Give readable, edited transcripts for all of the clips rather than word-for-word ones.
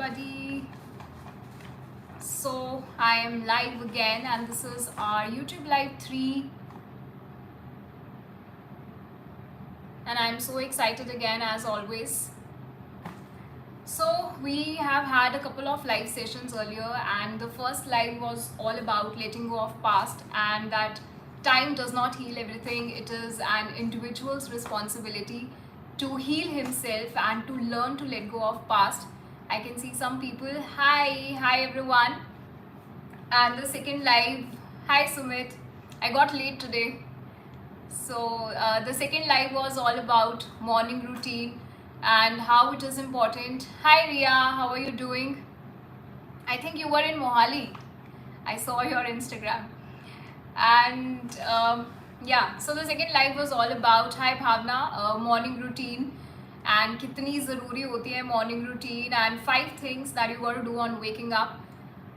everybody. So I am live again, and this is our YouTube Live 3, and I'm so excited again as always. So we have had a couple of live sessions earlier, and the first live was all about letting go of past, and that time does not heal everything. It is an individual's responsibility to heal himself and to learn to let go of past. I can see some people. Hi everyone. And the second live, hi Sumit. I got late today. So the second live was all about morning routine and how it is important. Hi Ria, how are you doing? I think you were in Mohali. I saw your Instagram. And yeah, so the second live was all about, hi Bhavna, morning routine and kitni zaruri hoti hai morning routine and 5 things that you got to do on waking up.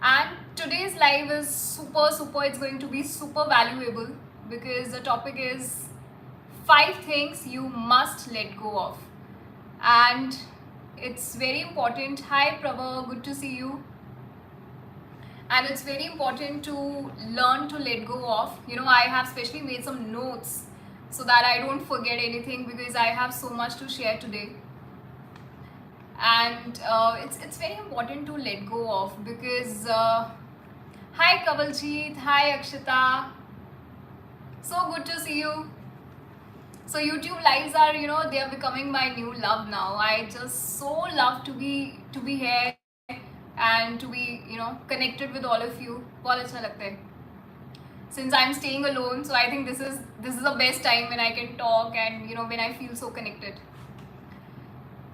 And today's live is super, it's going to be super valuable because the topic is 5 things you must let go of. And it's very important. Hi Prabha, good to see you. And it's very important to learn to let go of. I have specially made some notes so that I don't forget anything because I have so much to share today. And it's very important to let go of because hi Kavaljeet, hi Akshita, so good to see you. So YouTube lives are, they are becoming my new love now. I just so love to be here and to be, connected with all of you. बहुत अच्छा लगता है. Since I'm staying alone, so I think this is the best time when I can talk and when I feel so connected.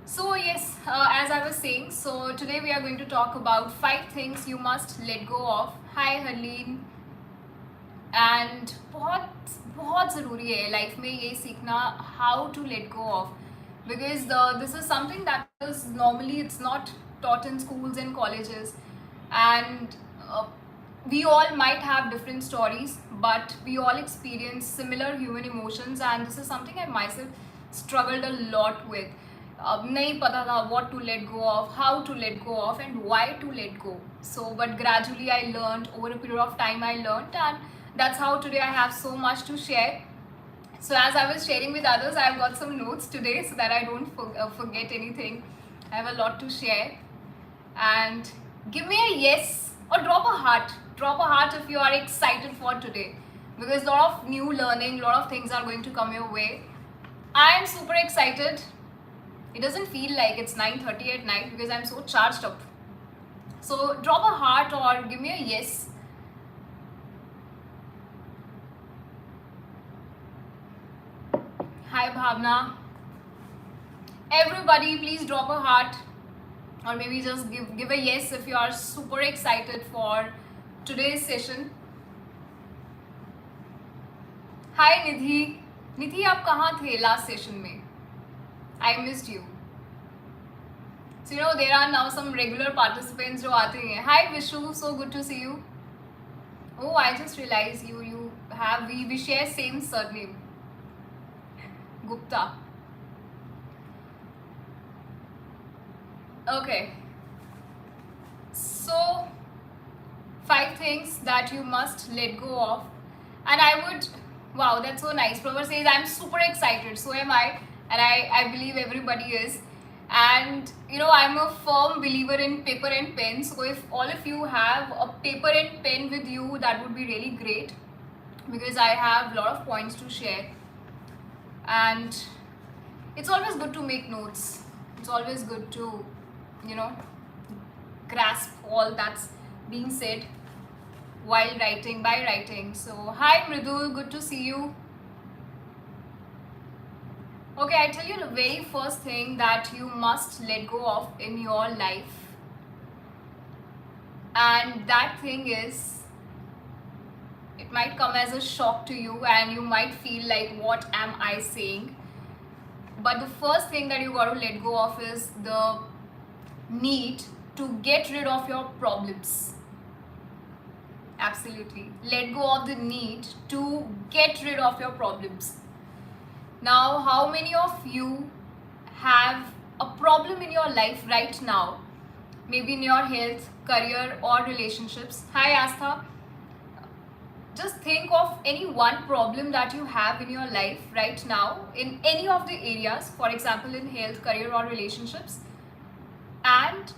So yes, as I was saying, so today we are going to talk about 5 things you must let go of. Hi Harleen. And बहुत ज़रूरी है life में ये सीखना how to let go of, because this is something that is normally it's not taught in schools and colleges, and we all might have different stories, but we all experience similar human emotions, and this is something I myself struggled a lot with. नहीं पता था what to let go of, how to let go of, and why to let go. So but gradually I learned, over a period of time I learned, and that's how today I have so much to share. So as I was sharing with others, I've got some notes today so that I don't forget anything. I have a lot to share. And give me a yes or drop a heart. Drop a heart if you are excited for today, because a lot of new learning, a lot of things are going to come your way. I am super excited. It doesn't feel like it's 9:30 at night because I'm so charged up. So drop a heart or give me a yes. Hi Bhavna. Everybody please drop a heart, or maybe just give a yes if you are super excited for today's session. Hi Nidhi. Nidhi, आप कहाँ थे last session में? I missed you. So there are now some regular participants जो आते हैं. Hi Vishu, so good to see you. Oh, I just realized you have we share same surname. Gupta. Okay. So 5 things that you must let go of, and I would. Wow, that's so nice. Prabha says I'm super excited. So am I, and I believe everybody is. And I'm a firm believer in paper and pen. So if all of you have a paper and pen with you, that would be really great, because I have a lot of points to share. And it's always good to make notes. It's always good to, grasp all that's being said while writing, by writing. So hi Mridul, good to see you. Okay, I tell you the very first thing that you must let go of in your life, and that thing is, it might come as a shock to you and you might feel like, what am I saying? But the first thing that you got to let go of is the need to get rid of your problems. Absolutely. Let go of the need to get rid of your problems. Now, how many of you have a problem in your life right now maybe in your health, career, or relationships. Hi Astha. Just think of any one problem that you have in your life right now in any of the areas, for example in health, career, or relationships, and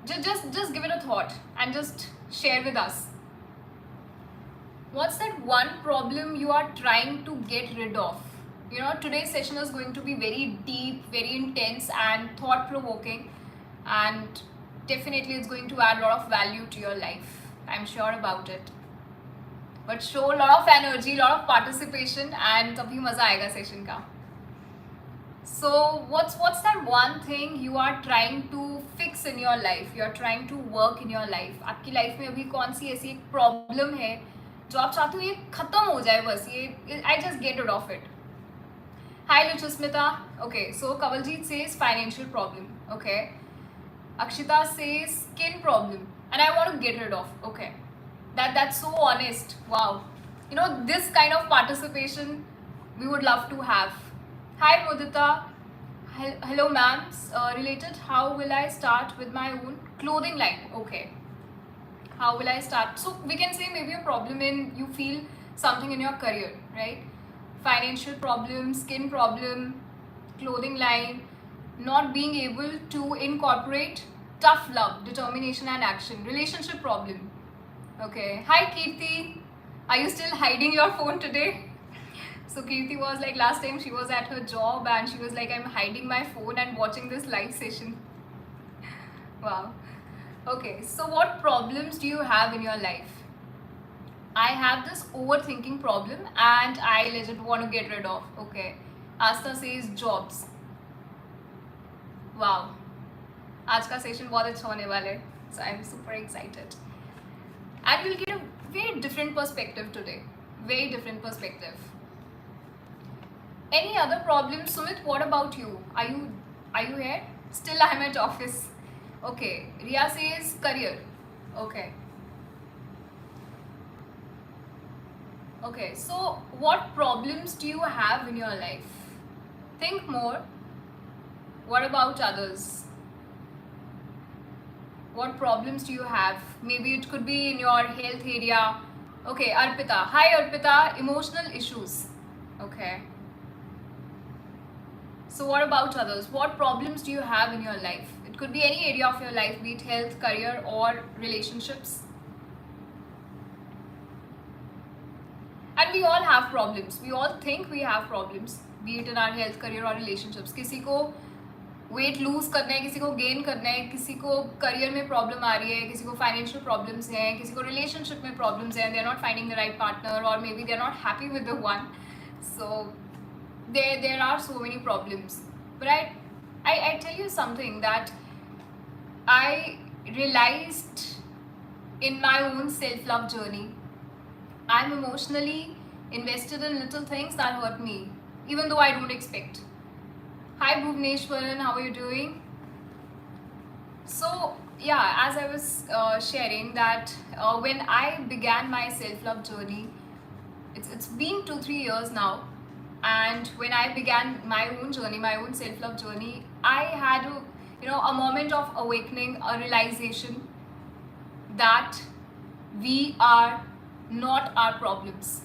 just give it a thought and just share with us. What's that one problem you are trying to get rid of? You know, today's session is going to be very deep, very intense, and thought-provoking, and definitely it's going to add a lot of value to your life. I'm sure about it. But show a lot of energy, a lot of participation, and तभी मजा आएगा session का. So what's that one thing you are trying to fix in your life? You are trying to work in your life. आपकी life में अभी कौन सी ऐसी एक problem है जो आप चाहते हो ये खत्म हो जाए बस ये I just get rid of it. Hi Luchusmita. Okay, so Kawaljit says financial problem. Okay. Akshita says skin problem and I want to get rid of. Okay. That's so honest. Wow. You know, this kind of participation we would love to have. Hi Mudita. Hello ma'am. Related, how will I start with my own clothing line? Okay. How will I start? So we can say maybe a problem in you feel something in your career, right? Financial problem, skin problem, clothing line, not being able to incorporate tough love, determination and action, relationship problem. Okay. Hi Kirti. Are you still hiding your phone today? So Kirti was like, last time she was at her job and she was like, I'm hiding my phone and watching this live session. Wow. Okay, so what problems do you have in your life? I have this overthinking problem and I legit want to get rid of. Okay. Asta says jobs. Wow. आज का session बहुत अच्छा होने वाला है. So I'm super excited. And we'll get a very different perspective today. Very different perspective. Any other problems? Sumit, what about you? Are you here? Still I'm at office. Okay. Ria says career. Okay. Okay, so what problems do you have in your life? Think more. What about others? What problems do you have? Maybe it could be in your health area. Okay, Arpita. Hi Arpita. Emotional issues. Okay. So what about others? What problems do you have in your life? It could be any area of your life, be it health, career, or relationships. And we all have problems. We all think we have problems, be it in our health, career, or relationships. किसी को weight lose करना है, किसी को gain करना है, किसी को career में problem आ रही है, किसी को financial problems हैं, किसी को relationship में problems हैं, they're not finding the right partner, or maybe they're not happy with the one. So there are so many problems. But I tell you something that I realized in my own self-love journey. I'm emotionally invested in little things that hurt me, even though I don't expect. Hi Bhuvneshwaran, how are you doing? So yeah, as I was sharing that when I began my self-love journey, it's been 2-3 years now, and when I began my own journey, my own self-love journey, I had a moment of awakening, a realization that we are not our problems,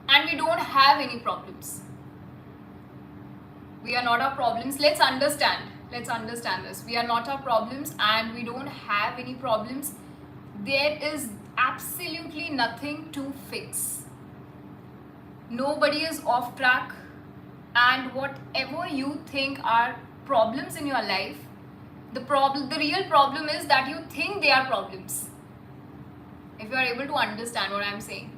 and we don't have any problems. We are not our problems. Let's understand this. We are not our problems and we don't have any problems. There is absolutely nothing to fix. Nobody is off track, and whatever you think are problems in your life, the real problem is that you think they are problems. If you are able to understand what I am saying,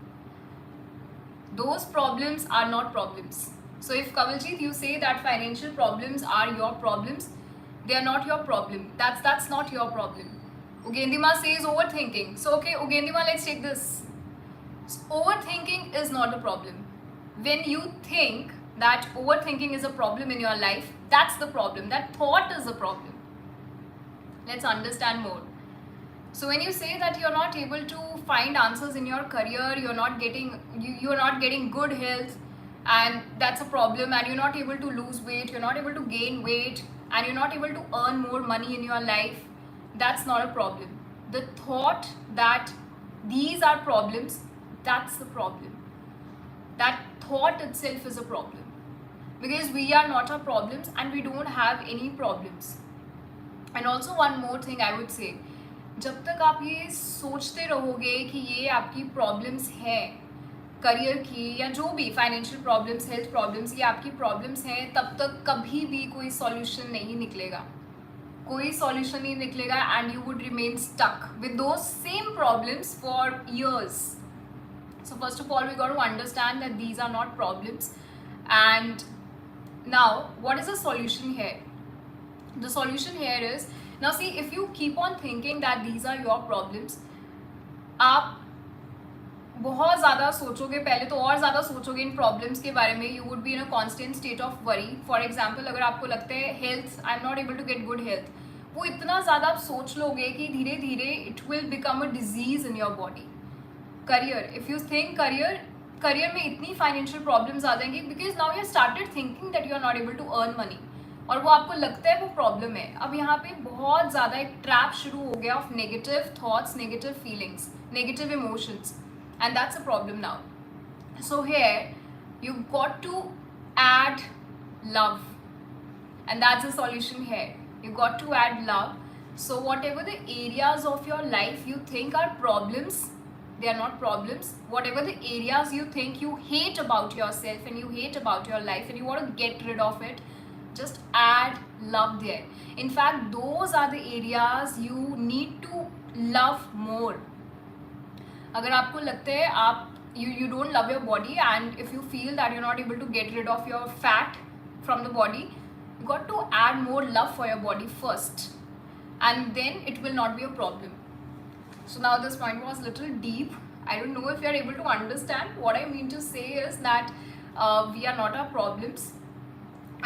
those problems are not problems. So if Kawaljit, you say that financial problems are your problems, they are not your problem. That's not your problem. Ugendima says overthinking. So okay, Ugendima, let's take this. So, overthinking is not a problem. When you think that overthinking is a problem in your life, that's the problem. That thought is a problem. Let's understand more. So when you say that you're not able to find answers in your career, you're not getting good health, and that's a problem, and you're not able to lose weight, you're not able to gain weight, and you're not able to earn more money in your life, that's not a problem. The thought that these are problems, that's the problem. That thought itself is a problem, because we are not our problems and we don't have any problems. And also one more thing I would say, जब तक आप ये सोचते रहोगे कि ये आपकी problems हैं करियर की या जो भी फाइनेंशियल प्रॉब्लम्स, हेल्थ प्रॉब्लम्स, ये आपकी प्रॉब्लम्स हैं, तब तक कभी भी कोई सॉल्यूशन नहीं निकलेगा. कोई सॉल्यूशन नहीं निकलेगा and you would remain stuck with those same problems for years. So first of all, we got to understand that these are not problems. And now, what is the solution here? The solution here is, now see, if you keep on thinking that these are your problems, आप बहुत ज़्यादा सोचोगे, पहले तो और ज़्यादा सोचोगे इन problems के बारे में. You would be in a constant state of worry. For example, अगर आपको लगता है health, I am not able to get good health, वो इतना ज़्यादा आप सोच लोगे कि धीरे धीरे it will become a disease in your body. Career, if you think career में इतनी फाइनेंशियल प्रॉब्लम्स आ जाएंगी because now you started thinking that you are not able to earn money, और वो आपको लगता है वो प्रॉब्लम है. अब यहाँ पे बहुत ज़्यादा एक ट्रैप शुरू हो गया of negative thoughts, negative feelings, negative emotions, and that's a problem now. So here you got to add love, and that's the solution here. You got to add love. So whatever the areas of your life you think are problems, they are not problems. Whatever the areas you think you hate about yourself and you hate about your life and you want to get rid of it, just add love there. In fact, those are the areas you need to love more. अगर आपको लगता है आप you don't love your body, and if you feel that you're not able to get rid of your fat from the body, you got to add more love for your body first, and then it will not be a problem. So now this point was little deep. I don't know if you are able to understand. What I mean to say is that we are not our problems,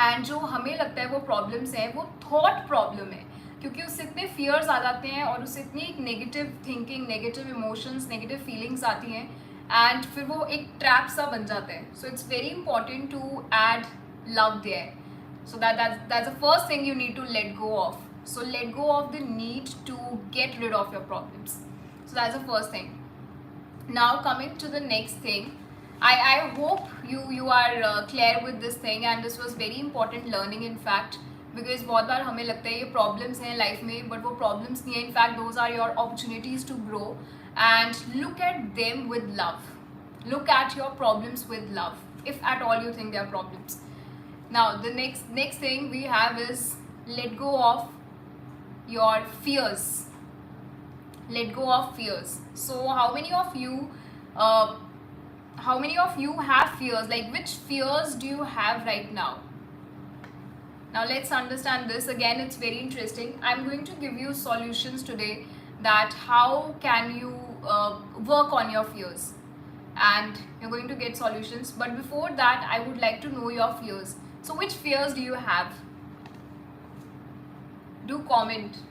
and जो हमें लगता है वो problems हैं, वो thought problem है, क्योंकि उससे इतने फियर्स आ जाते हैं और उससे इतनी एक negative thinking, negative emotions, negative feelings आती हैं, एंड फिर वो एक ट्रैप सा बन जाता है. So it's very important to add love there. So that's the first thing you need to let go of. So let go of the need to get rid of your problems. So that's the first thing. Now coming to the next thing, I hope you are clear with this thing, and this was very important learning in fact. Because बहुत बार हमें लगता है ये problems हैं life में, but वो problems नहीं है. In fact those are your opportunities to grow, and look at them with love. Look at your problems with love if at all you think they are problems. Now the next thing we have is let go of your fears. Let go of fears. So how many of you have fears? Like, which fears do you have right now? Now let's understand this. Again, it's very interesting. I'm going to give you solutions today that how can you work on your fears, and you're going to get solutions. But before that, I would like to know your fears. So which fears do you have? Do comment.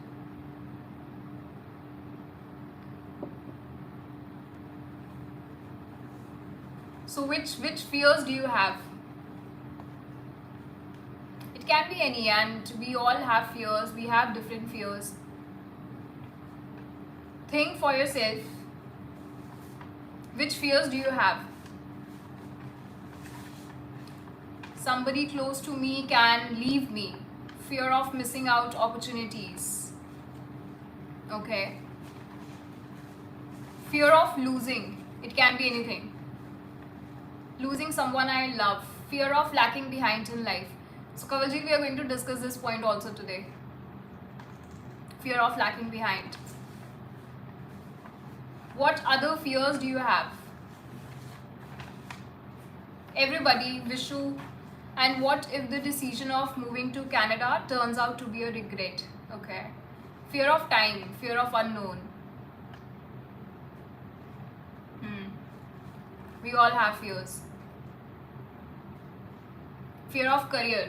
So which fears do you have? It can be any, and we all have fears. We have different fears. Think for yourself. Which fears do you have? Somebody close to me can leave me. Fear of missing out opportunities. Okay. Fear of losing. It can be anything. Losing someone I love. Fear of lacking behind in life. So Kavalji, we are going to discuss this point also today. Fear of lacking behind. What other fears do you have? Everybody, Vishu. And what if the decision of moving to Canada turns out to be a regret? Okay. Fear of time, fear of unknown. We all have fears. Fear of career.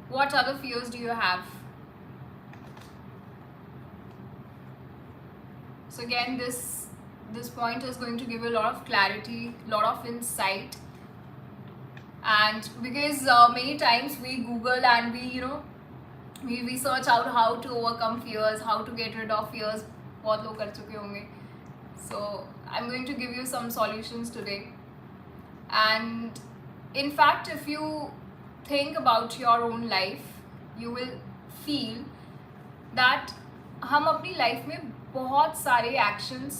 What other fears do you have? So again, this point is going to give a lot of clarity, lot of insight. And because many times we Google and we search out how to overcome fears, how to get rid of fears. बहुत लोग कर चुके होंगे. So I'm going to give you some solutions today. And in fact, if you think about your own life, you will feel that हम अपनी life में बहुत सारे एक्शंस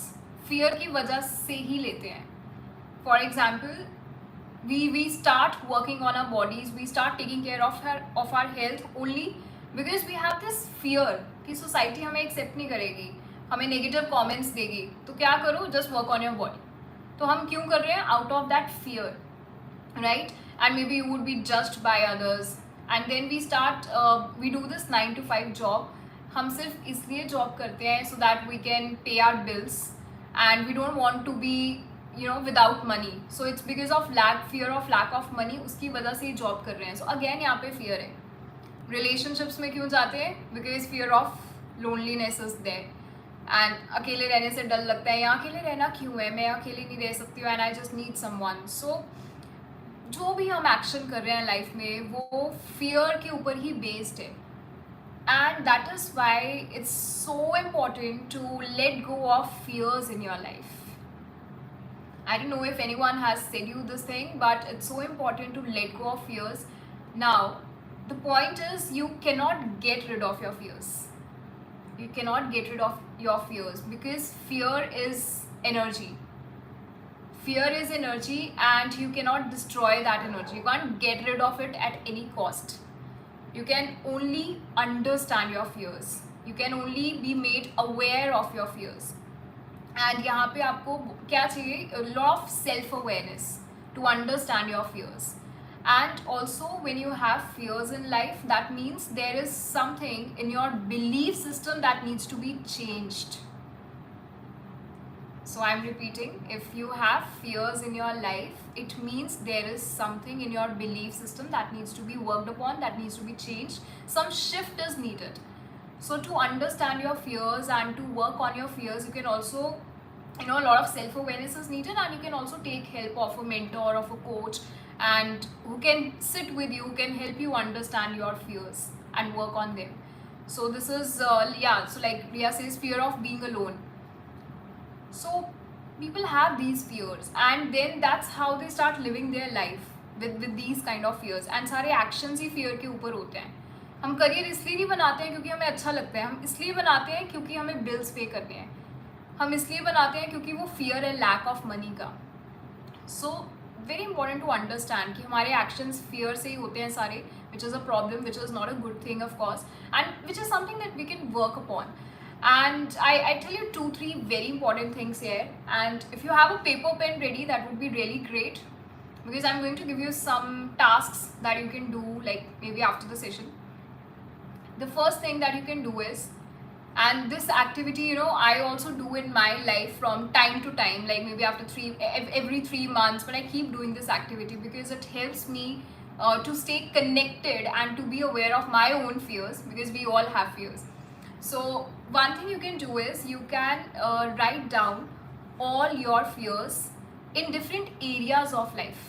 फियर की वजह से ही लेते हैं. For example, we start working on our bodies, we start taking care of our health only because we have this fear कि सोसाइटी हमें एक्सेप्ट नहीं करेगी, हमें नेगेटिव कमेंट्स देगी. तो क्या करो, just work on your body. तो हम क्यों कर रहे हैं? Out of that fear, right? And maybe you would be judged by others. And then we do this 9 to 5 job. हम सिर्फ इसलिए जॉब करते हैं so that we can pay our bills, and we don't want to be without money. So it's because of fear of lack of money. उसकी वजह से ही job कर रहे हैं. सो अगेन यहाँ पे फियर है. रिलेशनशिप्स में क्यों जाते हैं? Because fear of loneliness is there. And अकेले रहने से डर लगता है. यहाँ अकेले रहना क्यों है, मैं अकेले नहीं रह सकती हूँ, and I just need someone. So जो भी हम एक्शन कर रहे हैं लाइफ में वो फियर के ऊपर ही बेस्ड है. And that is why it's so important to let go of fears in your life. I don't know if anyone has said you this thing, but it's so important to let go of fears. Now, the point is you cannot get rid of your fears. You cannot get rid of your fears because fear is energy. Fear is energy and you cannot destroy that energy. You can't get rid of it at any cost. You can only understand your fears. You can only be made aware of your fears. And यहाँ पे आपको क्या चाहिए? A lot of self-awareness to understand your fears. And also when you have fears in life, that means there is something in your belief system that needs to be changed. So I'm repeating, if you have fears in your life, it means there is something in your belief system that needs to be worked upon, that needs to be changed. Some shift is needed. So to understand your fears and to work on your fears, you can also, a lot of self-awareness is needed, and you can also take help of a mentor, of a coach, and who can sit with you, who can help you understand your fears and work on them. So this is, so like Riya says, fear of being alone. So people have these fears and then that's how they start living their life with these kind of fears. And सारे actions ही fear के ऊपर होते हैं. हम career इसलिए नहीं बनाते हैं क्योंकि हमें अच्छा लगता है. हम इसलिए बनाते हैं क्योंकि हमें बिल्स पे करने हैं. हम इसलिए बनाते हैं क्योंकि वो fear है lack of money का. So very important to understand कि हमारे actions fear से ही होते हैं सारे, which is a problem, which is not a good thing of course, and which is something that we can work upon. And I tell you 2-3 very important things here, and if you have a paper pen ready, that would be really great, because I'm going to give you some tasks that you can do like maybe after the session. The first thing that you can do is, and this activity I also do in my life from time to time, like maybe every 3 months, but I keep doing this activity because it helps me to stay connected and to be aware of my own fears, because we all have fears. So one thing you can do is you can write down all your fears in different areas of life.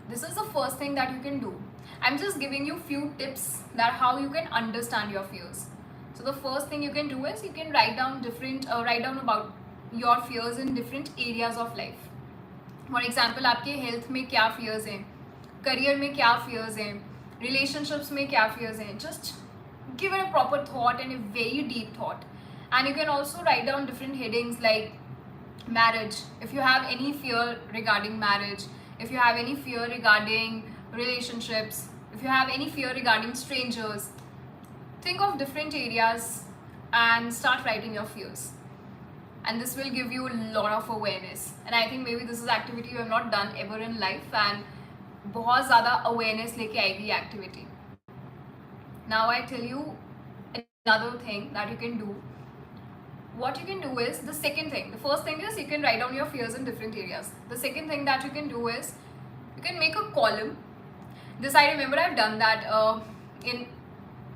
This is the first thing that you can do. I'm just giving you few tips that how you can understand your fears. So the first thing you can do is you can write down about your fears in different areas of life. For example, आपके health में क्या fears हैं, career में क्या fears हैं, relationships में क्या fears हैं. Just give it a proper thought and a very deep thought. And you can also write down different headings like marriage. If you have any fear regarding marriage, if you have any fear regarding relationships, if you have any fear regarding strangers, think of different areas and start writing your fears. And this will give you a lot of awareness. And I think maybe this is activity you have not done ever in life, and बहुत ज़्यादा awareness लेके आएगी activity. Now I tell you another thing that you can do. What you can do is the second thing. The first thing is you can write down your fears in different areas. The second thing that you can do is you can make a column. This I remember I've done that in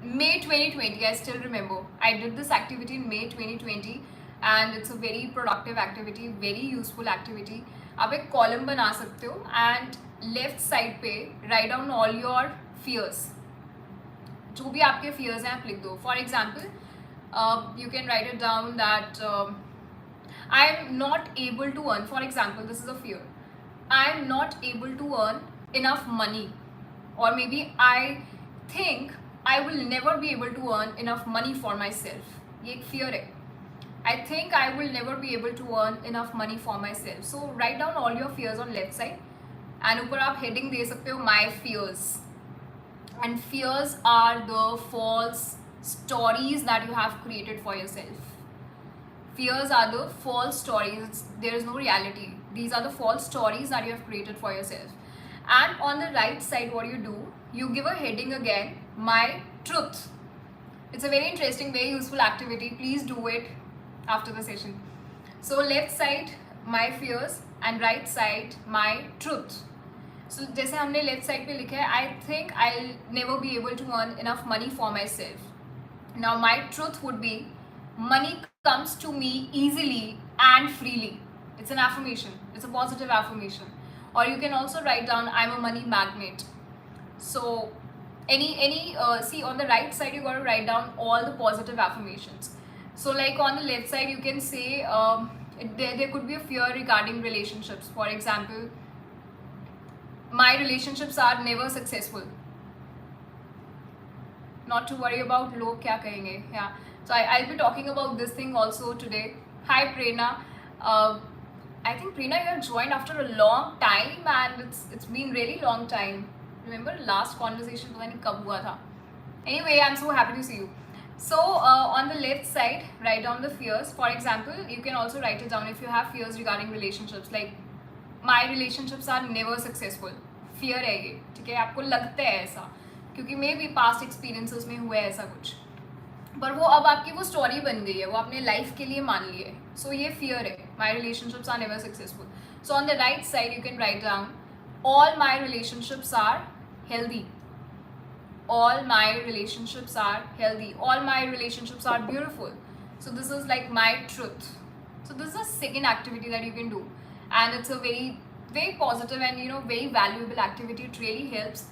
May 2020. I still remember I did this activity in May 2020, and it's a very productive activity, very useful activity. आप एक column बना सकते हो and left side पे write down all your fears. जो भी आपके fears हैं आप लिख दो. For example, you can write it down that I am not able to earn. For example, this is a fear. I am not able to earn enough money, or maybe I think I will never be able to earn enough money for myself. ये एक fear है. I think I will never be able to earn enough money for myself. So write down all your fears on left side, and ऊपर आप heading दे सकते हो my fears. And fears are the false stories that you have created for yourself. Fears are the false stories. There is no reality. These are the false stories that you have created for yourself. And on the right side, what you do, you give a heading again, my truth. It's a very interesting, very useful activity. Please do it after the session. So left side, my fears, and right side, my truth. So जैसे हमने left side पे लिखा है, I think I'll never be able to earn enough money for myself. Now my truth would be, money comes to me easily and freely. It's an affirmation. It's a positive affirmation. Or you can also write down, I'm a money magnet. So see, on the right side you got to write down all the positive affirmations. So like on the left side you can say there could be a fear regarding relationships. For example, my relationships are never successful. Not to worry about log kya kahenge. Yeah. So I'll be talking about this thing also today. Hi Prerna. I think Prerna, you have joined after a long time, and it's been really long time. Remember last conversation पता नहीं कब हुआ था. Anyway, I'm so happy to see you. So on the left side, write down the fears. For example, you can also write it down if you have fears regarding relationships. Like my relationships are never successful. Fear है ये, ठीक है? आपको लगता है ऐसा, क्योंकि may be past experiences में हुआ है ऐसा कुछ. पर वो अब आपकी वो स्टोरी बन गई है, वो आपने लाइफ के लिए मान ली है. सो ये फियर है, my relationships are never successful. So on the right side you can write down, all my relationships are healthy. All my relationships are healthy. All my relationships are beautiful. So this is like my truth. So this is a second activity that you can do, and it's a very, very positive and very valuable activity. It really helps.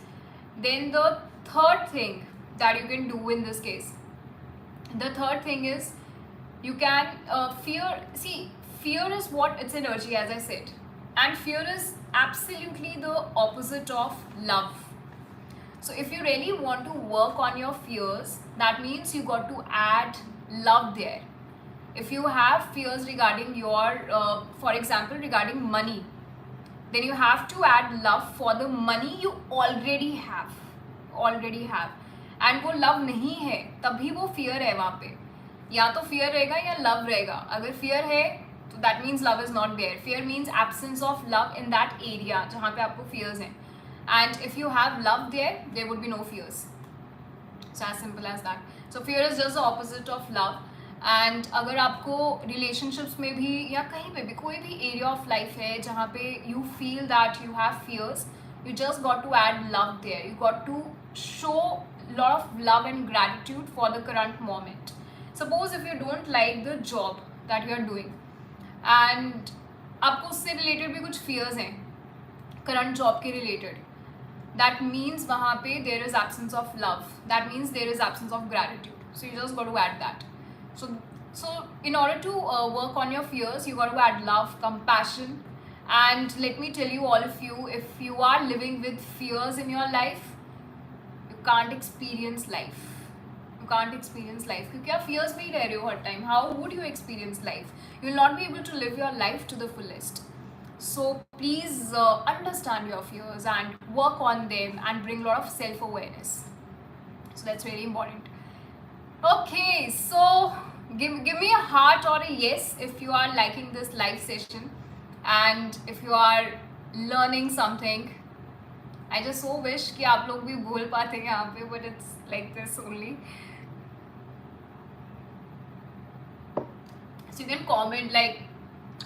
Then the third thing that you can do in this case, the third thing is you can fear is what? It's energy, as I said, and fear is absolutely the opposite of love. So if you really want to work on your fears, that means you got to add love there. If you have fears regarding your for example regarding money, then you have to add love for the money you already have. And वो love नहीं है तभी वो fear है वहाँ पे. या तो fear रहेगा या love रहेगा. अगर fear है तो that means love is not there. Fear means absence of love in that area जहाँ पे आपको fears हैं. And if you have love there would be no fears. So as simple as that. So fear is just the opposite of love. And अगर आपको relationships में भी या कहीं पे भी कोई भी area of life है जहाँ पे you feel that you have fears, you just got to add love there. You got to show lot of love and gratitude for the current moment. Suppose if you don't like the job that you are doing and आपको उससे related भी कुछ fears हैं current job के related, that means वहाँ पे there is absence of love. That means there is absence of gratitude. So you just got to add that. So in order to work on your fears, you got to add love, compassion. And let me tell you, all of you, if you are living with fears in your life, you can't experience life. You can't experience life क्योंकि आप fears में ही रह रहे हो हर time. How would you experience life? You will not be able to live your life to the fullest. So please understand your fears and work on them and bring a lot of self-awareness. So that's very important. Okay, so give me a heart or a yes if you are liking this live session and if you are learning something. I just so wish कि आप लोग भी बोल पाते हैं यहाँ पे, but it's like this only. So you can comment like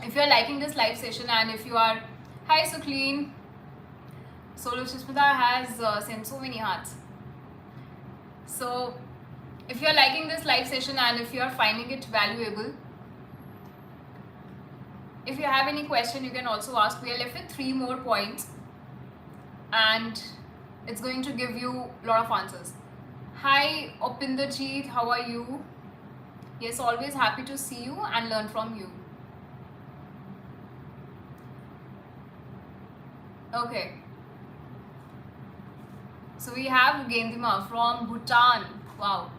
if you are liking this live session and if you are, hi Sucleen, Solo Shishmita has sent so many hearts. So if you are liking this live session and if you are finding it valuable, If you have any question, you can also ask. We are left with 3 more points, and it's going to give you a lot of answers. Hi, Opinderjeet, how are you? Yes, always happy to see you and learn from you. Okay. So we have Gendima from Bhutan. Wow.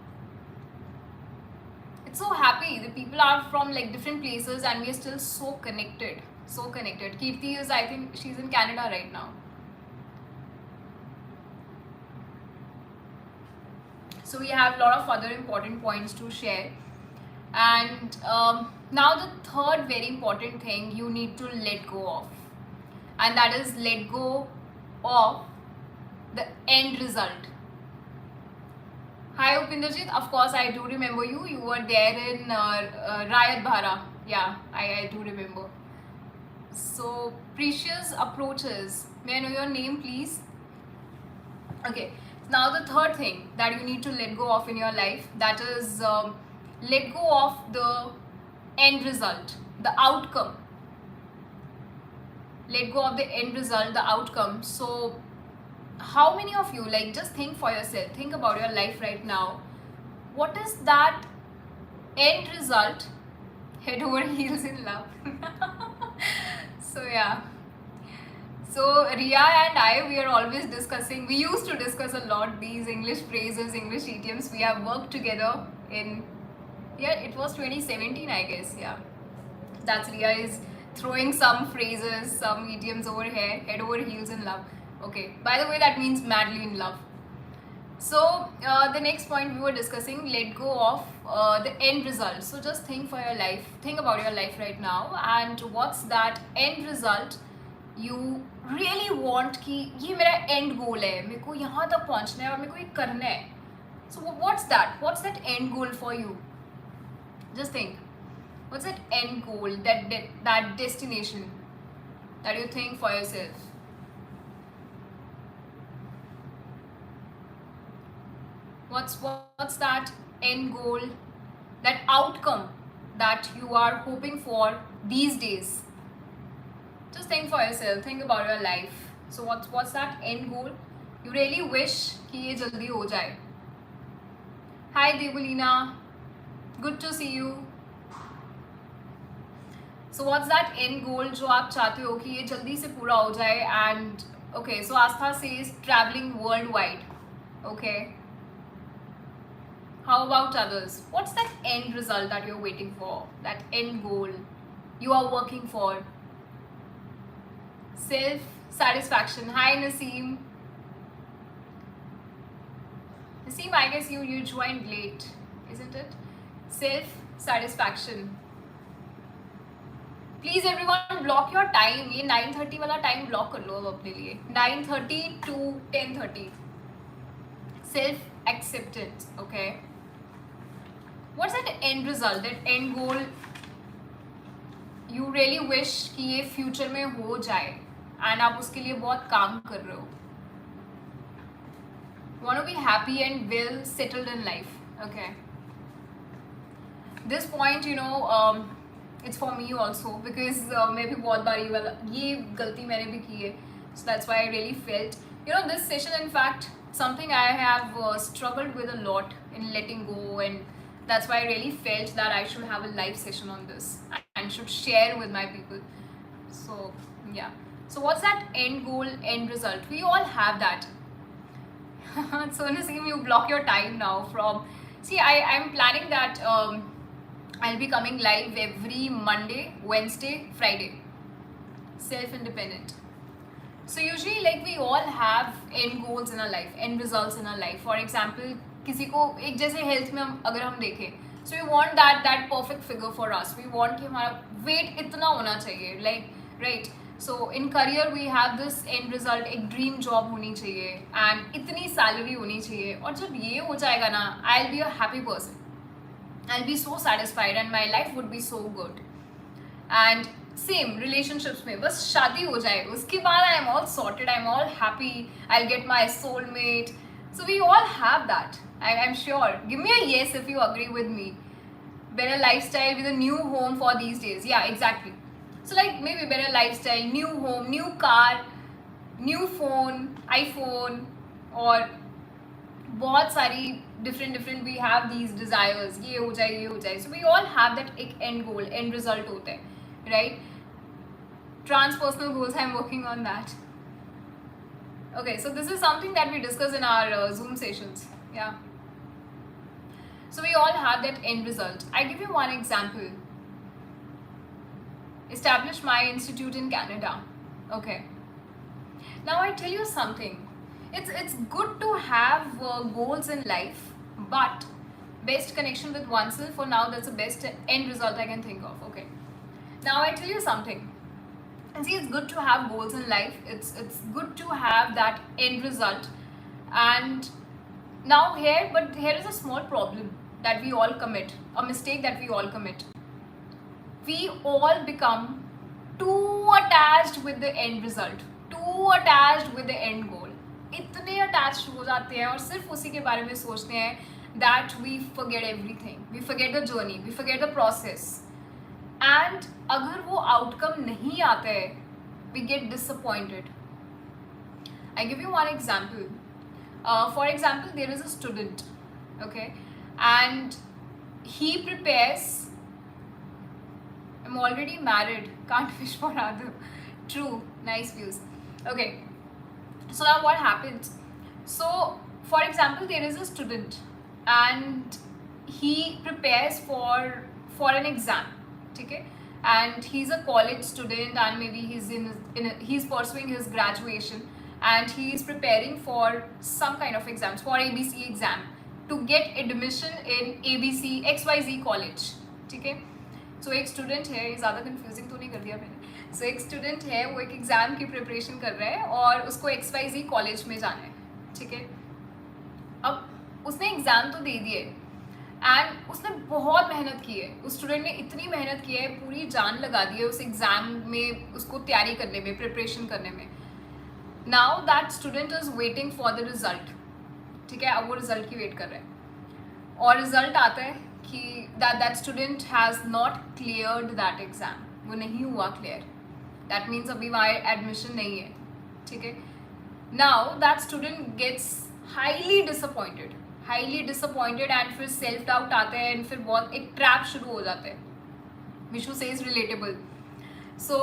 It's so happy. The people are from like different places and we are still so connected. So connected. Kirti is, I think, she's in Canada right now. So we have a lot of other important points to share. And now the third very important thing you need to let go of. And that is let go of the end result. Hi Upinderjit, of course I do remember you. You were there in Rayat Bhara. Yeah, I do remember. So, precious approaches. May I know your name, please? Okay, now the third thing that you need to let go of in your life, that is let go of the end result, the outcome. Let go of the end result, the outcome. So, how many of you, like, just think for yourself, think about your life right now. What is that end result? Head over heels in love. So yeah, so Ria and I, we are always discussing, we used to discuss a lot these English phrases, English idioms. We have worked together in, yeah, it was 2017 I guess. Yeah, that's Ria is throwing some phrases, some idioms over here. Head over heels in love. Okay, by the way, that means madly in love. So the next point we were discussing, let go of the end result. So just think for your life, think about your life right now, and what's that end result you really want कि ये मेरा end goal है, मेरे को यहाँ तक पहुँचना है और मेरे को ये करना है. So what's that end goal for you? Just think, what's that end goal, that destination that you think for yourself? What's that end goal, that outcome that you are hoping for these days? Just think for yourself, think about your life. So what's that end goal you really wish कि ये जल्दी हो जाए? Hi Devolina, good to see you. So what's that end goal जो आप चाहते हो कि ये जल्दी से पूरा हो जाए? And okay, so Astha says traveling worldwide. Okay. How about others? What's that end result that you're waiting for? That end goal you are working for? Self-satisfaction. Hi Naseem. Naseem, I guess you joined late, isn't it? Self-satisfaction. Please everyone block your time. ये 9:30 वाला time block कर लो अब अपने लिए. 9:30 to 10:30. Self-acceptance. Okay. What's that end result, that end goal you really wish कि ये future में हो जाए and आप उसके लिए बहुत काम कर रहे हो? You want to be happy and well settled in life. Okay. This point, you know, it's for me also because मैं भी बहुत बार ये गलती मैंने भी की है. So that's why I really felt, you know, this session, in fact, something I have struggled with a lot in letting go, and that's why I really felt that I should have a live session on this and should share with my people. So yeah, so what's that end goal, end result? We all have that. So Naseem, you block your time now from, see, I'm planning that I'll be coming live every Monday, Wednesday, Friday. Self-independent. So usually, like, we all have end goals in our life, end results in our life. For example, किसी को एक जैसे health में अगर हम देखें, so we want that perfect figure for us. We want कि हमारा weight इतना होना चाहिए, like, right? So in career we have this end result, एक dream job होनी चाहिए and इतनी salary होनी चाहिए, और जब ये हो जाएगा ना, I'll be a happy person. I'll be so satisfied and my life would be so good. And same relationships में बस शादी हो जाए, उसके बाद I am all sorted, I am all happy, I'll get my soulmate. So we all have that. I'm sure. Give me a yes if you agree with me. Better lifestyle with a new home for these days. Yeah, exactly. So like maybe better lifestyle, new home, new car, new phone, iPhone, और बहुत सारी different we have these desires, ये हो जाए. So we all have that एक end goal, end result होता है, right? Transpersonal goals, I'm working on that. Okay, so this is something that we discuss in our Zoom sessions. Yeah. So we all have that end result. I give you one example. Establish my institute in Canada. Okay. Now I tell you something. It's good to have goals in life, but best connection with oneself. For now, that's the best end result I can think of. Okay. Now I tell you something. And see, it's good to have goals in life. It's good to have that end result. And now here is a small problem that we all commit, a mistake that we all commit. We all become too attached with the end result, too attached with the end goal. इतने attached हो जाते हैं और सिर्फ उसी के बारे में सोचते हैं that we forget everything. We forget the journey, we forget the process. And अगर वो outcome नहीं आता है, we get disappointed. I give you one example. For example, there is a student, okay, and he prepares. I'm already married, can't wish for other. True, nice views. Okay, so now what happens? So for example, there is a student and he prepares for an exam, okay, and he's a college student and maybe he's pursuing his graduation and he is preparing for some kind of exams, for ABC exam, to get admission in ABC XYZ college, okay. So एक student है, ये ज़्यादा confusing तो नहीं कर दिया मैंने. So एक स्टूडेंट है, वो एक एग्ज़ाम की प्रिपरेशन कर रहा है और उसको XYZ कॉलेज में जाना है, ठीक है. अब उसने एग्ज़ाम तो दे दिए एंड उसने बहुत मेहनत की है. उस स्टूडेंट ने इतनी मेहनत की है, पूरी जान लगा दी है उस एग्ज़ाम में, उसको तैयारी करने में, प्रिपरेशन करने में. Now that student is waiting for the result, ठीक है. अब वो रिज़ल्ट की वेट कर रहा है और रिज़ल्ट आता है कि that student has not cleared that exam, वो नहीं हुआ clear. That means अभी वहाँ admission नहीं है, ठीक है. Now that student gets highly disappointed and फिर self doubt आता है and फिर बहुत एक trap शुरू हो जाता है, which you say is relatable. So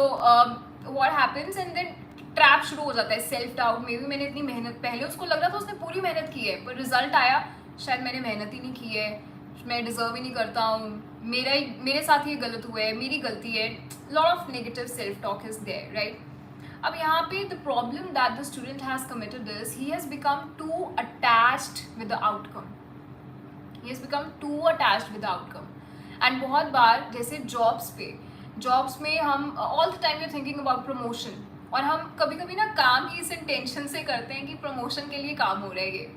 what happens and then trap शुरू हो जाता है, self doubt में भी. मैंने इतनी मेहनत, पहले उसको लग रहा था उसने पूरी मेहनत की है, पर रिजल्ट आया शायद मैंने मेहनत ही नहीं की है, मैं डिज़र्व ही नहीं करता हूँ, मेरे साथ ये गलत हुआ है, मेरी गलती है. Lot of negative self talk is there, right. अब यहाँ पे the problem that the student has committed is he has become too attached with the outcome. He has become too attached with the outcome. And बहुत बार जैसे jobs में हम all the time we are thinking about promotion, और हम कभी कभी ना काम ही इस इंटेंशन से करते हैं कि प्रमोशन के लिए काम हो रहा है ये.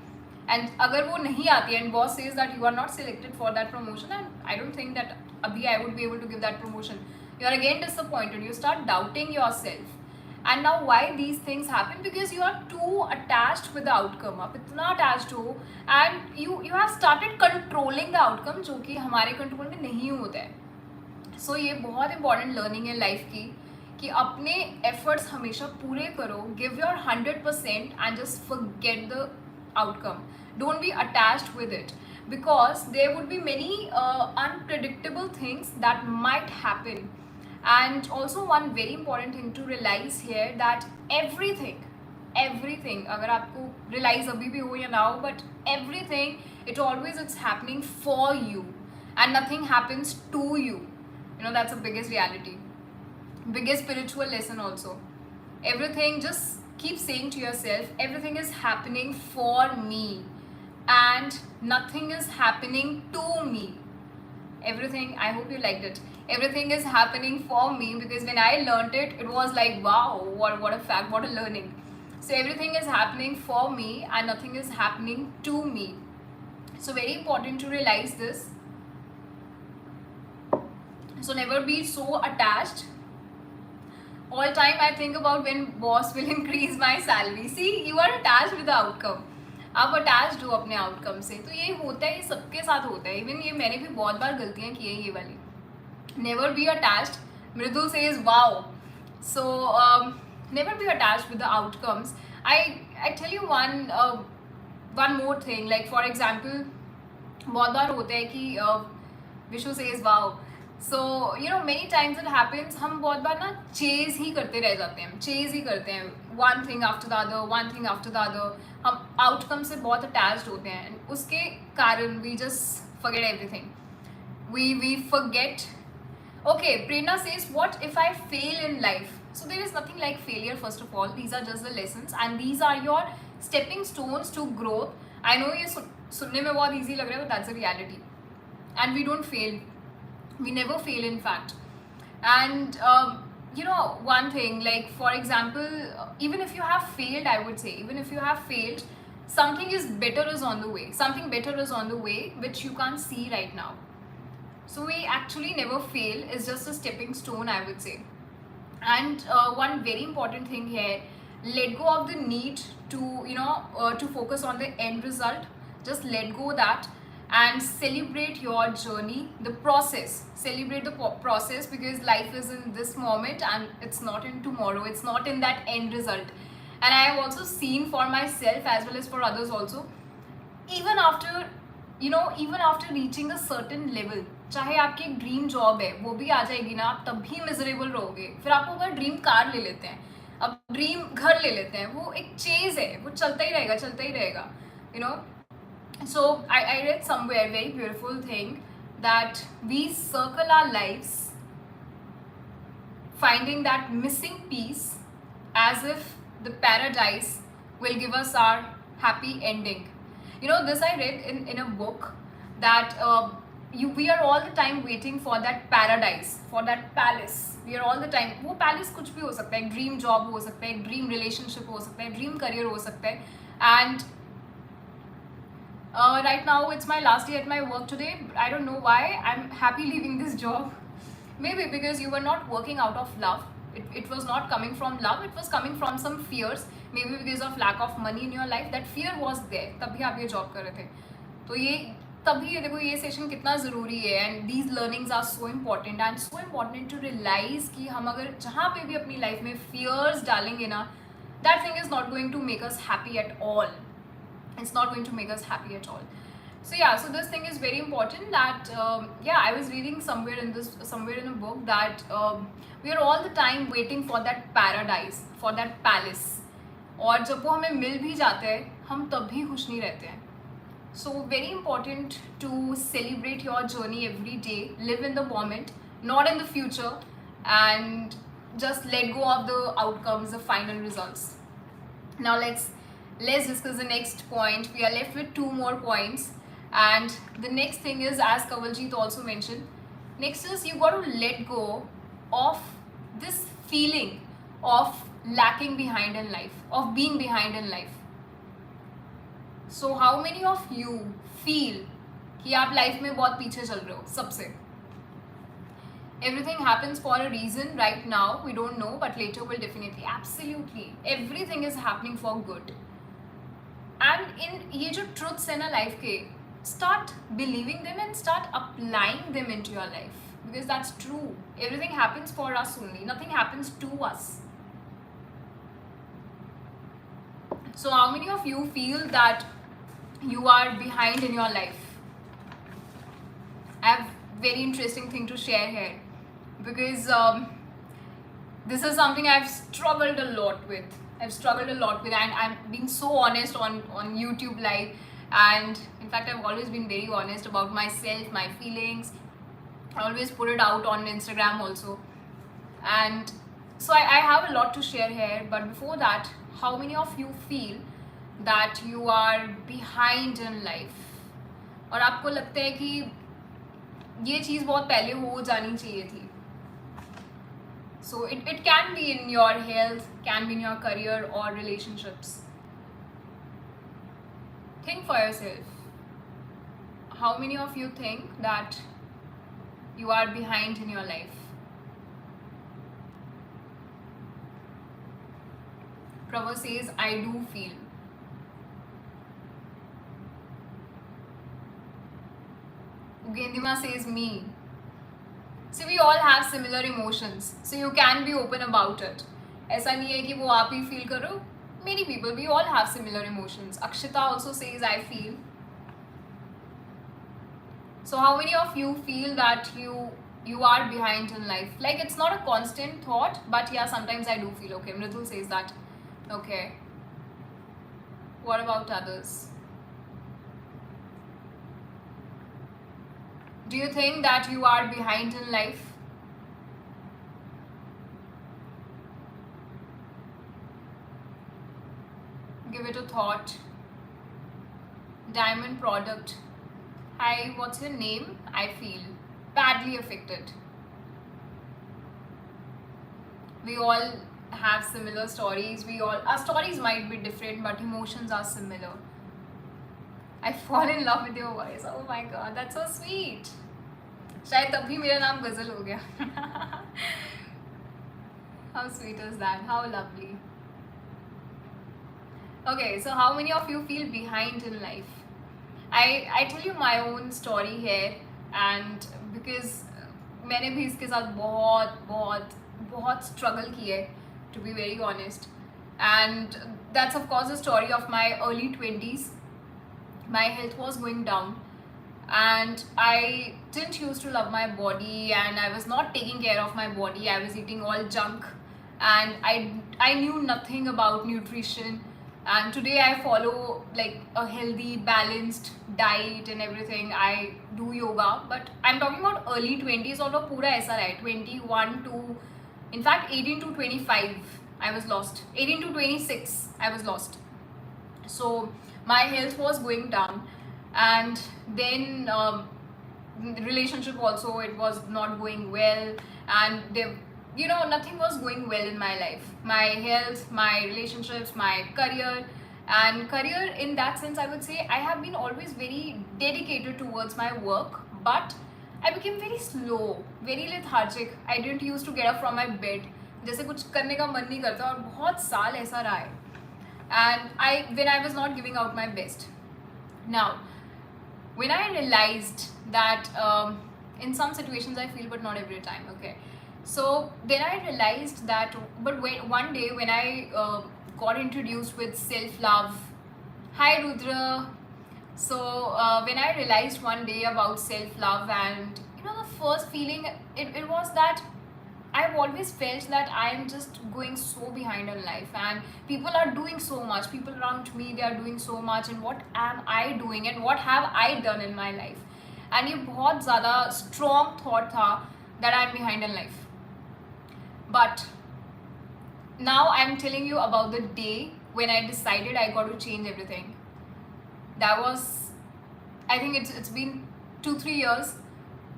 एंड अगर वो नहीं आती है and boss says that you are not selected for that promotion and I don't think that अभी I would be able to give that promotion, you are again disappointed, you start doubting yourself. And now why these things happen? Because you are too attached with the outcome. आप इतना attached हो and you have started controlling the outcome, जो कि हमारे control में नहीं होता है. सो ये बहुत इंपॉर्टेंट लर्निंग है लाइफ की कि अपने एफर्ट्स हमेशा पूरे करो, give your 100% and just forget the outcome. Don't be attached with it, because there would be many unpredictable things that might happen. And also one very important thing to realize here, that everything अगर आपको realize अभी भी हो या ना हो, but everything it's happening for you and nothing happens to you. You know, that's the biggest reality, biggest spiritual lesson also. Everything, just keep saying to yourself, everything is happening for me and nothing is happening to me. Everything, I hope you liked it. Everything is happening for me, because when I learned it, it was like, wow, what a fact, what a learning. So everything is happening for me and nothing is happening to me. So very important to realize this. So never be so attached. All time I think about when boss will increase my salary. See, you are attached with the outcome. आप attached हो अपने outcome से. तो ये होता है, ये सबके साथ होता है. इवन ये मैंने भी बहुत बार गलतियाँ की है ये वाली. Never be attached Mridul says, wow. So never be attached with the outcomes. I tell you one more thing. Like for example, बहुत बार होता है कि Vishu says wow. So you know many times it happens, हम बहुत बार ना chase ही करते रह जाते हैं, चेज ही करते हैं, one thing after the other, one thing after the other. हम आउटकम से बहुत अटैच्ड होते हैं, उसके कारण we just forget everything. we forget. Okay, Prerna says, what if I fail in life? So there is nothing like failure. First of all, these are just the lessons and these are your stepping stones to growth. I know ये सुनने में बहुत easy लग रहा है, but that's a reality. And we don't fail. We never fail, in fact. And you know, one thing, like for example, even if you have failed, I would say, even if you have failed, something is better is on the way. Something better is on the way, which you can't see right now. So we actually never fail. It's just a stepping stone, I would say. And one very important thing here, let go of the need to, you know, to focus on the end result. Just let go that and celebrate your journey, the process. Celebrate the process, because life is in this moment and it's not in tomorrow. It's not in that end result. And I have also seen for myself as well as for others also, even after, you know, even after reaching a certain level, चाहे आपकी एक dream job है वो भी आ जाएगी ना, आप तब भी मिजरेबल रहोगे. फिर आप अगर ड्रीम कार ले लेते हैं, अब ड्रीम घर ले लेते हैं, वो एक चेज है, वो चलता ही रहेगा, चलता ही रहेगा, you know. So I read somewhere very beautiful thing that we circle our lives finding that missing piece as if the paradise will give us our happy ending. You know, this I read in a book that we are all the time waiting for that paradise, for that palace. We are all the time, वो palace कुछ भी हो सकता है, dream job हो सकता है, dream relationship हो सकता है, dream career हो सकता है. And right now it's my last day at my work today. I don't know why I'm happy leaving this job. Maybe because you were not working out of love. It was not coming from love. It was coming from some fears. Maybe because of lack of money in your life. That fear was there. तभी आप ये job कर रहे थे. तो ये तभी देखो ये सेशन कितना ज़रूरी है. And these learnings are so important and so important to realize कि हम अगर जहाँ पे भी अपनी life में fears डालेंगे ना, that thing is not going to make us happy at all. It's not going to make us happy at all. So yeah, so this thing is very important that yeah, I was reading somewhere in a book that we are all the time waiting for that paradise, for that palace. और जब वो हमें मिल भी जाते हैं, हम तब भी खुश नहीं रहते हैं. So very important to celebrate your journey every day, live in the moment, not in the future, and just let go of the outcomes, the final results. Now let's discuss the next point. We are left with 2 more points. And the next thing is, as Kawaljeet also mentioned, next is you got to let go of this feeling of lacking behind in life, of being behind in life. So how many of you feel कि आप life में बहुत पीछे चल रहे हो सबसे? Everything happens for a reason. Right now we don't know, but later we'll definitely, absolutely everything is happening for good. And in ये जो truths है ना लाइफ के, start believing them and start applying them into your life, because that's true. Everything happens for us only, nothing happens to us. So how many of you feel that you are behind in your life? I have very interesting thing to share here, because this is something I've struggled a lot with. And I'm being so honest on YouTube live. And in fact, I've always been very honest about myself, my feelings. I always put it out on Instagram also. And so I have a lot to share here. But before that, how many of you feel that you are behind in life? और आपको लगता है कि ये चीज़ बहुत पहले हो जानी चाहिए थी. So it can be in your health, can be in your career or relationships. Think for yourself. How many of you think that you are behind in your life? Prabha says, I do feel. Ugendima says, me. So we all have similar emotions, so you can be open about it. ऐसा नहीं है कि वो आप ही feel करो. Many people, we all have similar emotions. Akshita also says I feel. So how many of you feel that you are behind in life? Like, it's not a constant thought, but yeah, sometimes I do feel. Okay, Mridul says that. Okay. What about others? Do you think that you are behind in life? Give it a thought. Diamond product. Hi, what's your name? I feel badly affected. We all have similar stories. Our stories might be different, but emotions are similar. I fall in love with your voice. Oh my god, that's so sweet. शायद तभी मेरा नाम गजल हो गया. How sweet is that? How lovely. Okay, so how many of you feel behind in life? I tell you my own story here, and because मैंने भी इसके साथ बहुत बहुत बहुत struggle की है, to be very honest, and that's of course the story of my early 20s. My health was going down, and I didn't used to love my body, and I was not taking care of my body. I was eating all junk, and I knew nothing about nutrition. And today I follow like a healthy, balanced diet and everything. I do yoga, but I'm talking about early 20s. और वो पूरा ऐसा रहा है 21 to, in fact 18 to 25 I was lost. 18 to 26 I was lost. So my health was going down, and then relationship also, it was not going well, and nothing was going well in my life. My health, my relationships, my career. And career, in that sense, I would say I have been always very dedicated towards my work, but I became very slow, very lethargic. I didn't used to get up from my bed. जैसे कुछ करने का मन नहीं करता, और बहुत साल ऐसा रहा है. And when I was not giving out my best. Now, when I realized that in some situations I feel, but not every time, okay. So then I realized that, but one day when I got introduced with self-love. Hi Rudra. So when I realized one day about self-love, and the first feeling, it was that I've always felt that I'm just going so behind in life, and people are doing so much. People around me, they are doing so much, and what am I doing, and what have I done in my life? And ये बहुत ज़्यादा strong thought था that I'm behind in life. But now I'm telling you about the day when I decided I got to change everything. That was, I think it's been 2-3 years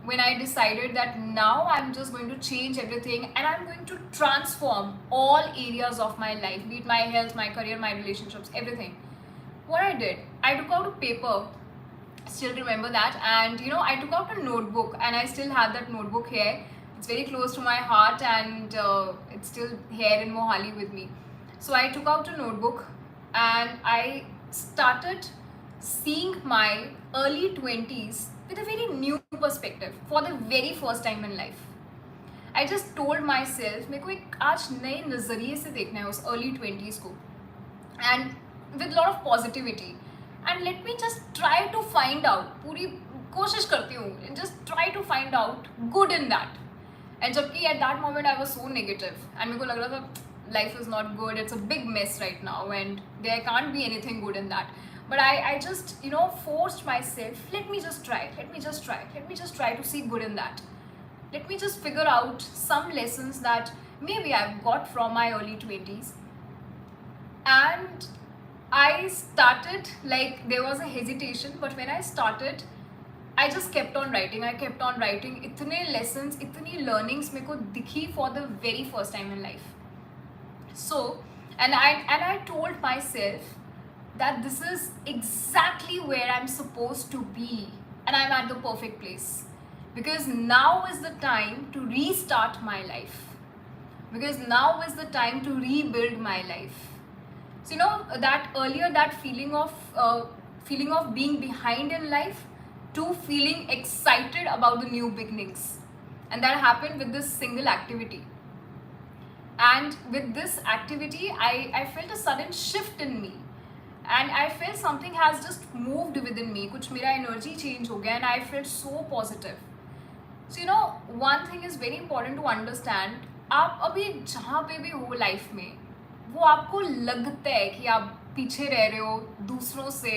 when I decided that now I'm just going to change everything, and I'm going to transform all areas of my life, be it my health, my career, my relationships, everything. What I did, I took out a paper, still remember that, and I took out a notebook, and I still have that notebook here. It's very close to my heart, and it's still here in Mohali with me. So I took out a notebook, and I started seeing my early 20s with a very new perspective for the very first time in life. I just told myself, मेरे को एक आज नए नज़रिए से देखना है उस early 20s को, and with a lot of positivity, and let me just try to find out, पूरी कोशिश करती हूँ, just try to find out good in that. And जबकि at that moment I was so negative, and मेरे को लग रहा था life is not good, it's a big mess right now, and there can't be anything good in that. But I just forced myself, let me just try to see good in that. Let me just figure out some lessons that maybe I've got from my early 20s. And I started, like, there was a hesitation, but when I started, I just kept on writing. इतने lessons, इतनी learnings मेरे को दिखी for the very first time in life. So, and I told myself that this is exactly where I'm supposed to be, and I'm at the perfect place, because now is the time to restart my life, because now is the time to rebuild my life. So that earlier, that feeling of being behind in life to feeling excited about the new beginnings. and that happened with this single activity. And with this activity, I felt a sudden shift in me, and I felt something has just moved within me. कुछ मेरा energy change हो गया, and I felt so positive. So you know, one thing is very important to understand. आप अभी जहाँ पे भी हो लाइफ में, वो आपको लगता है कि आप पीछे रह रहे हो दूसरों से.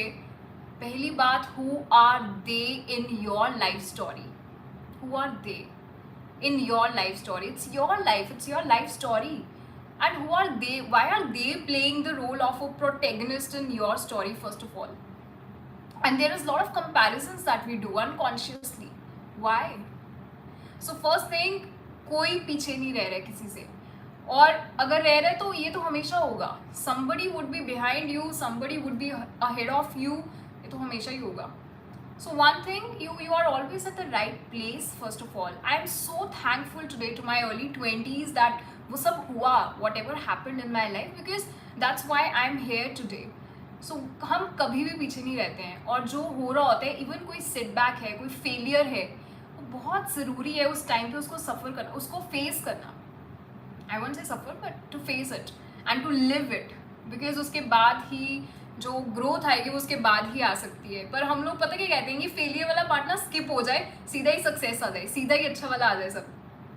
पहली बात, who are they in your life story? Who are they in your life story? It's your life, it's your life story. And who are they? Why are they playing the role of a protagonist in your story, first of all? And there is a lot of comparisons that we do unconsciously. Why? So first thing, कोई पीछे नहीं रह रहा किसी से, और अगर रह रहे तो ये तो हमेशा होगा. Somebody would be behind you, somebody would be ahead of you. ये तो हमेशा ही होगा. So one thing, you are always at the right place. First of all, I am so thankful today to my early 20s that वो सब हुआ, whatever happened in my life, because that's why I am here today. So हम कभी भी पीछे नहीं रहते हैं, और जो हो रहा होता है, इवन कोई setback है, कोई failure है, वो बहुत ज़रूरी है उस टाइम पे उसको सफ़र करना, उसको फेस करना. I won't say suffer, but to face it and to live it, because उसके बाद ही जो ग्रोथ आएगी वो उसके बाद ही आ सकती है. पर हम लोग पता क्या कहते हैं कि फेलियर वाला पार्ट ना स्किप हो जाए, सीधा ही सक्सेस आ जाए, सीधा ही अच्छा वाला आ जाए सब.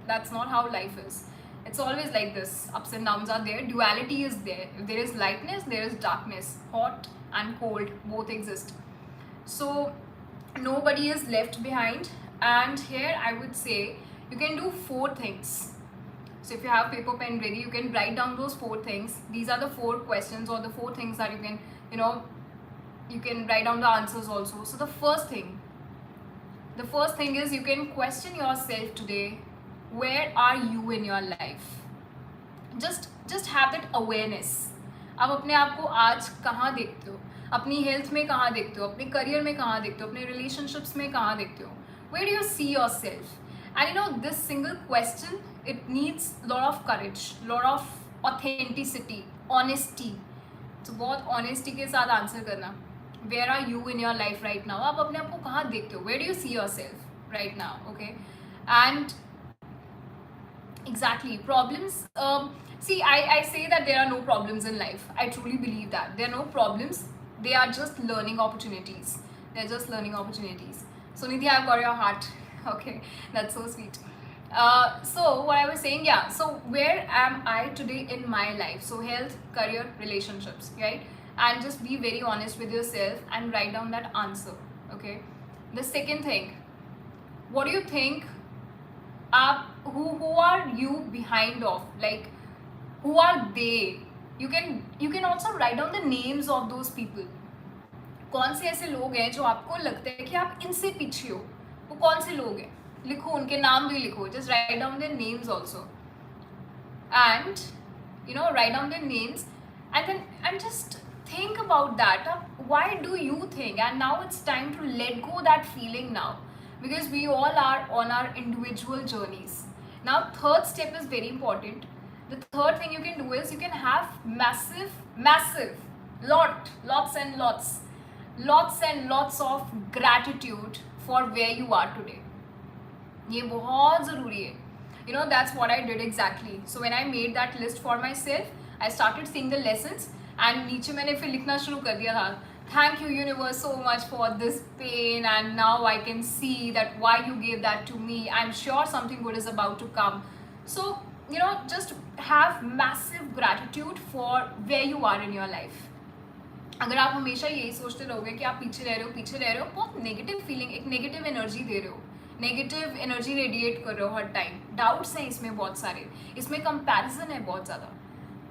That's not how life is. It's always like this. Ups and downs are there. Duality is there. If there is lightness, there is darkness. Hot and cold both exist. So nobody is left behind. And here I would say you can do 4 things. So if you have paper pen ready, you can write down those 4 things. These are the 4 questions or the 4 things that you can, you can write down the answers also. So the first thing is you can question yourself today. Where are you in your life? Just have that awareness. आप अपने आप को आज कहाँ देखते हो, अपनी health में कहाँ देखते हो, अपने करियर में कहाँ देखते हो, अपने रिलेशनशिप्स में कहाँ देखते हो. Where do you see yourself? And this single question, it needs lot of courage, lot of authenticity, honesty. So बहुत honesty के साथ आंसर करना. Where are you in your life right now? आप अपने आप को कहाँ देखते हो? Where do you see yourself right now? Okay, and exactly, problems. See, I say that there are no problems in life. I truly believe that there are no problems. They are just learning opportunities. They're just learning opportunities. So Nidhi, I've got your heart. Okay, that's so sweet. So what I was saying, yeah. So where am I today in my life? So health, career, relationships, right? And just be very honest with yourself and write down that answer. Okay. The second thing, what do you think? Who are you behind of? Like, who are they? You can also write down the names of those people. कौन से ऐसे लोग हैं जो आपको लगता है कि आप इनसे पीछे हो? वो कौन से लोग हैं? लिखो, उनके नाम भी लिखो. Just write down their names also, and write down their names, and just think about that. Why do you think? And now it's time to let go that feeling now, because we all are on our individual journeys. Now third step is very important. The third thing you can do is you can have lots and lots of gratitude for where you are today. ये बहुत ज़रूरी है. That's what I did exactly. So when I made that list for myself, I started seeing the lessons, and नीचे मैंने फिर लिखना शुरू कर दिया था. Thank you universe so much for this pain, and now I can see that why you gave that to me. I'm sure something good is about to come. So just have massive gratitude for where you are in your life. अगर आप हमेशा यही सोचते रहोगे कि आप पीछे रह रहे हो, बहुत नेगेटिव फीलिंग, एक नेगेटिव एनर्जी दे रहे हो, नेगेटिव एनर्जी रेडिएट कर रहे हो हर टाइम. डाउट्स हैं इसमें बहुत सारे, इसमें कंपैरिजन है बहुत ज़्यादा.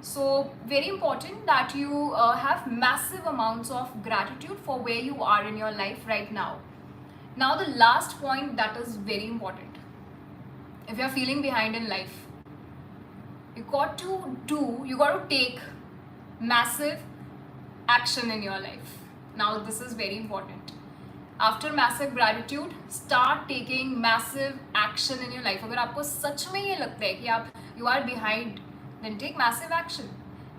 So very important that you have massive amounts of gratitude for where you are in your life right now. Now the last point that is very important. If you are feeling behind in life, you got to take massive action in your life. Now this is very important. After massive gratitude, start taking massive action in your life. अगर आपको सच में ये लगता है कि you are behind, then take massive action.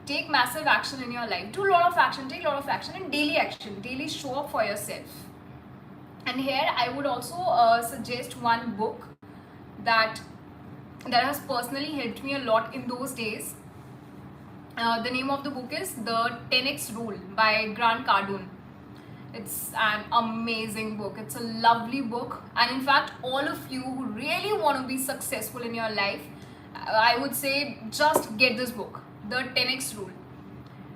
Take massive action in your life. Do a lot of action. Take a lot of action, and daily action. Daily show up for yourself. And here I would also suggest one book that has personally helped me a lot in those days. The name of the book is The 10x Rule by Grant Cardone. It's an amazing book. It's a lovely book, and in fact, all of you who really want to be successful in your life, I would say just get this book, The 10x Rule.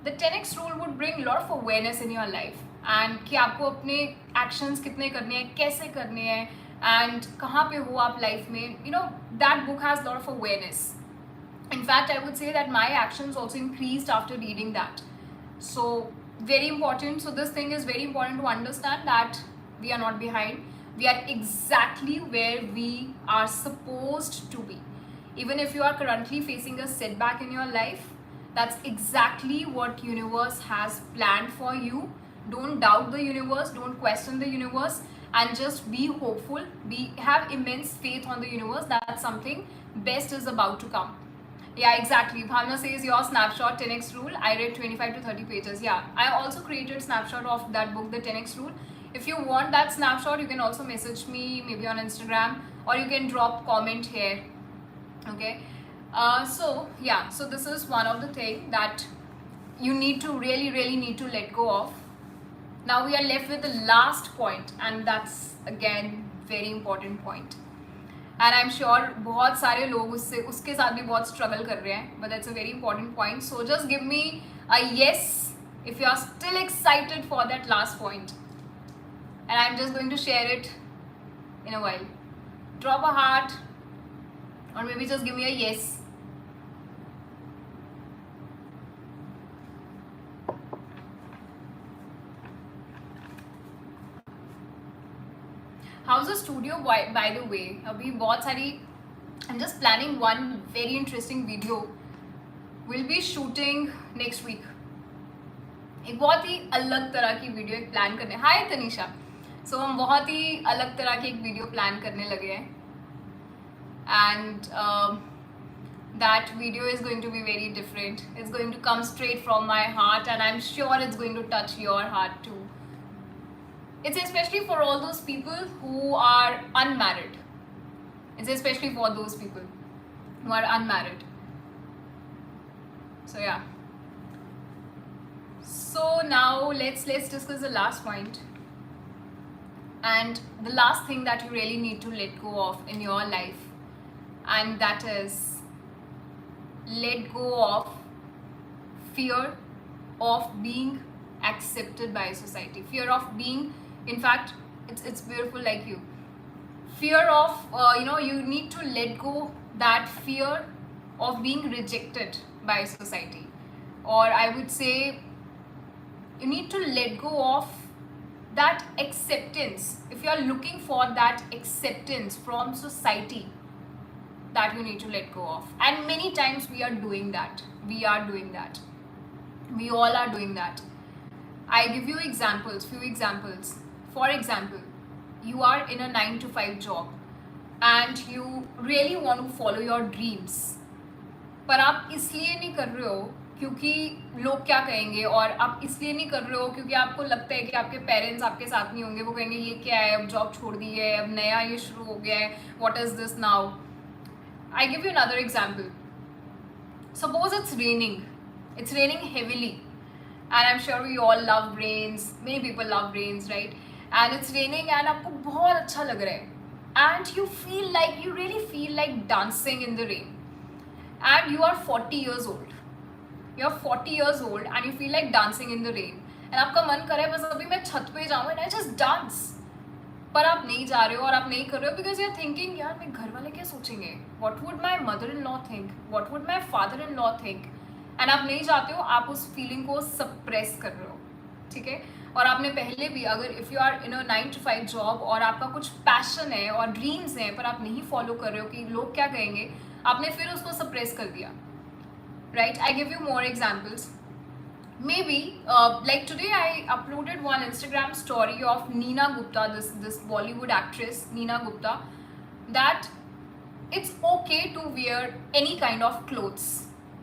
The 10x Rule would bring a lot of awareness in your life, and कि आपको अपने actions कितने करने हैं, कैसे करने हैं, and कहाँ पे हो आप life में. You know, that book has a lot of awareness. In fact, I would say that my actions also increased after reading that. So very important. So this thing is very important to understand that we are not behind. We are exactly where we are supposed to be. Even if you are currently facing a setback in your life, that's exactly what universe has planned for you. Don't doubt the universe, don't question the universe, and just be hopeful. Have immense faith on the universe that something best is about to come. Yeah, exactly. Bhavna says your snapshot 10x rule. I read 25 to 30 pages. Yeah, I also created snapshot of that book, the 10x rule. If you want that snapshot, you can also message me maybe on Instagram, or you can drop comment here. Okay. So this is one of the things that you need to really need to let go of. Now we are left with the last point, and that's again very important point. And I'm sure बहुत सारे लोग उसके साथ भी बहुत struggle कर रहे हैं, but that's a very important point. So just give me a yes if you are still excited for that last point, and I'm just going to share it in a while. Drop a heart, or maybe just give me a yes. How's the studio, by the way? अभी बहुत सारी, I'm just planning one very interesting video. We'll be shooting next week. एक बहुत ही अलग तरह की video एक plan करने. हाय तनिषा. So हम बहुत ही अलग तरह की एक वीडियो प्लान करने लगे हैं. And that video is going to be very different. It's going to come straight from my heart, and I'm sure it's going to touch your heart too. It's especially for all those people who are unmarried. It's especially for those people who are unmarried. So yeah. So now let's discuss the last point. And the last thing that you really need to let go of in your life, and that is let go of fear of being accepted by society. Fear of being, in fact, it's beautiful like you. Fear of, you need to let go that fear of being rejected by society. Or I would say, you need to let go of that acceptance. If you are looking for that acceptance from society, that you need to let go of. And many times we are doing that. We all are doing that. I give you few examples. For example, you are in a 9 to 5 job and you really want to follow your dreams, पर आप इसलिए नहीं कर रहे हो क्योंकि लोग क्या कहेंगे, और आप इसलिए नहीं कर रहे हो क्योंकि आपको लगता है कि आपके पेरेंट्स आपके साथ नहीं होंगे, वो कहेंगे ये क्या है, अब जॉब छोड़ दी है, अब नया ये शुरू हो गया है, what is this now. I give you another example. Suppose it's raining heavily, and I'm sure we all love rains. Many people love rains, right? And it's raining, and आपको बहुत अच्छा लग रहा है, and you really feel like dancing in the rain, and you are 40 years old. You're 40 years old, and you feel like dancing in the rain, and आपका मन कर रहा है बस अभी मैं छत पे जाऊँ and I just dance. पर आप नहीं जा रहे हो और आप नहीं कर रहे हो because you're thinking, यार मेरे घर वाले क्या सोचेंगे, what would my mother-in-law think, what would my father-in-law think, and आप नहीं जाते हो, आप उस फीलिंग को सप्रेस कर रहे हो. ठीक है. और आपने पहले भी, अगर if you are in a 9 to 5 job और आपका कुछ पैशन है और ड्रीम्स हैं, पर आप नहीं फॉलो कर रहे हो कि लोग क्या कहेंगे, आपने फिर उसको सप्रेस कर दिया. Right. I give you more examples. Maybe like today I uploaded one Instagram story of Neena Gupta, this Bollywood actress Neena Gupta, that it's okay to wear any kind of clothes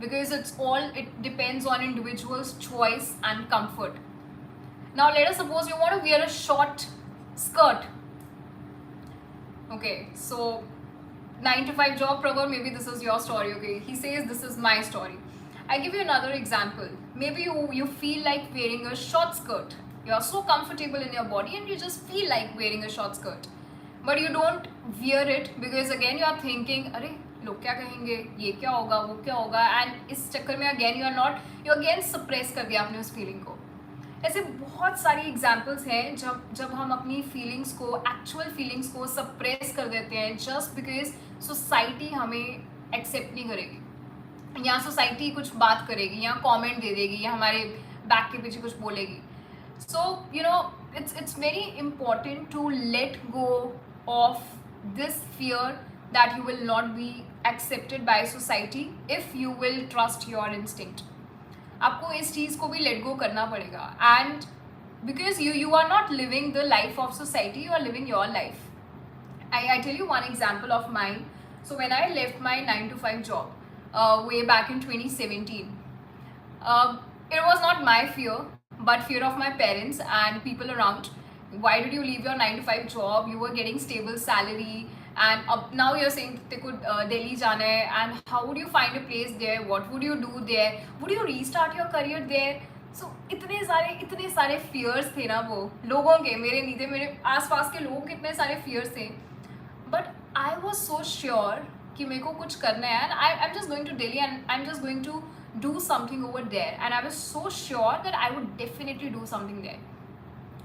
because it depends on individual's choice and comfort. Now let us suppose you want to wear a short skirt. Okay, so 9 to 5 job, Prabhu, maybe this is your story, okay? He says this is my story. I give you another example. Maybe you feel like wearing a short skirt. You are so comfortable in your body and you just feel like wearing a short skirt. But you don't wear it because again you are thinking, अरे लोग क्या कहेंगे, ये क्या होगा, वो क्या होगा, and इस चक्कर में again you again suppress कर दिया अपने उस feeling को. ऐसे बहुत सारी एग्जाम्पल्स हैं जब हम अपनी फीलिंग्स को, एक्चुअल फीलिंग्स को सप्रेस कर देते हैं जस्ट बिकॉज सोसाइटी हमें एक्सेप्ट नहीं करेगी, या सोसाइटी कुछ बात करेगी, या कमेंट दे देगी, या हमारे बैक के पीछे कुछ बोलेगी. So you know it's very important to let go of this fear that you will not be accepted by society if you will trust your instinct. आपको इस चीज़ को भी लेट गो करना पड़ेगा, and because you are not living the life of society, you are living your life. I tell you one example of mine. So when I left my 9 to 5 job way back in 2017, it was not my fear but fear of my parents and people around. Why did you leave your 9 to 5 job? You were getting stable salary and now you're saying they could Delhi जाना है, and how would you find a place there? What would you do there? Would you restart your career there? So इतने सारे fears थे ना वो लोगों के, मेरे नहीं थे, मेरे आसपास के लोगों के इतने सारे fears थे. But I was so sure कि मेरे को कुछ करना है, and I'm just going to Delhi and I'm just going to do something over there, and I was so sure that I would definitely do something there.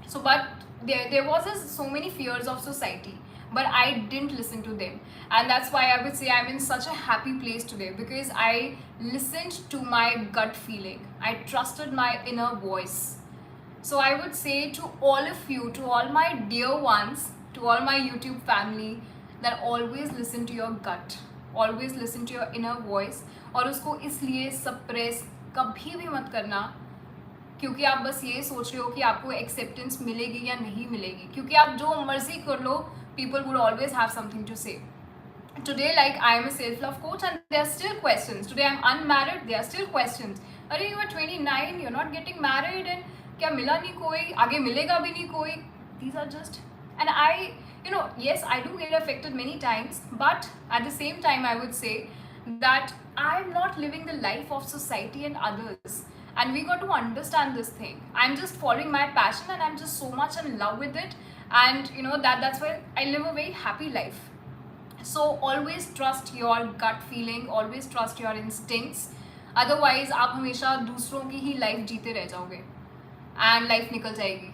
So but there was so many fears of society, but I didn't listen to them, and that's why I would say I'm in such a happy place today because I listened to my gut feeling. I trusted my inner voice. So I would say to all of you, to all my dear ones, to all my YouTube family, that always listen to your gut, always listen to your inner voice, और उसको इसलिए suppress कभी भी मत करना क्योंकि आप बस ये सोच रहे हो कि आपको एक्सेप्टेंस मिलेगी या नहीं मिलेगी, क्योंकि आप जो मर्जी कर लो, people would always have something to say. Today, like, I am a self-love coach and there are still questions. Today I'm unmarried, there are still questions. अरे you are 29, you're not getting married, and क्या मिला नहीं कोई, आगे मिलेगा भी नहीं कोई. These are just, and I, you know, yes, I do get affected many times, but at the same time I would say that I'm not living the life of society and others. And we got to understand this thing. I'm just following my passion and I'm just so much in love with it. And you know that's why I live a very happy life. So always trust your gut feeling, always trust your instincts. Otherwise आप हमेशा दूसरों की ही life जीते रह जाओगे and life निकल जाएगी.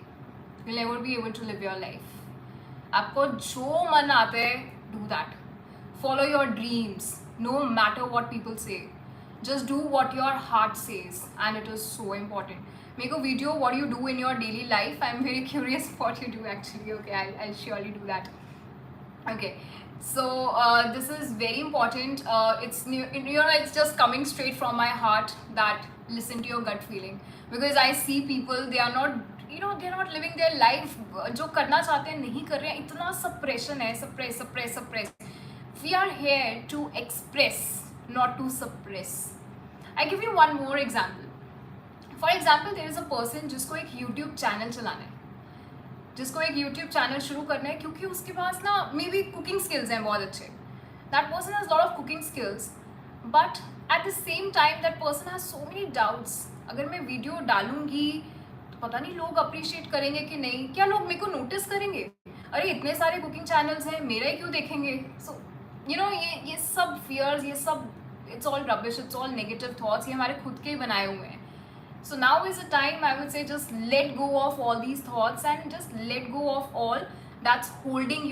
You'll never be able to live your life. आपको जो मन आता है do that. Follow your dreams no matter what people say. Just do what your heart says, and it is so important. Make a video what you do in your daily life. I'm very curious what you do actually. Okay, I'll surely do that. Okay, so this is very important. It's it's just coming straight from my heart that listen to your gut feeling, because I see people, they are not, they're not living their life. जो करना चाहते हैं नहीं कर रहे हैं, इतना suppression है, suppress. We are here to express, not to suppress. I give you one more example. For example, there is a person जिसको एक YouTube चैनल चलाना है, जिसको एक YouTube चैनल शुरू करना है क्योंकि उसके पास ना मे बी कुकिंग स्किल्स हैं बहुत अच्छे. That person has lot of cooking skills, but at the same time that person has so many doubts. अगर मैं वीडियो डालूंगी तो पता नहीं लोग अप्रिशिएट करेंगे कि नहीं, क्या लोग मेरे को नोटिस करेंगे, अरे इतने सारे कुकिंग चैनल्स हैं, मेरा ही क्यों देखेंगे. सो ये सब फियर्स, ये सब it's all rubbish, it's all negative thoughts, ये हमारे खुद के ही बनाए हुए हैं. So now is the time, I would say, just let go of all these thoughts and just let go of all that's holding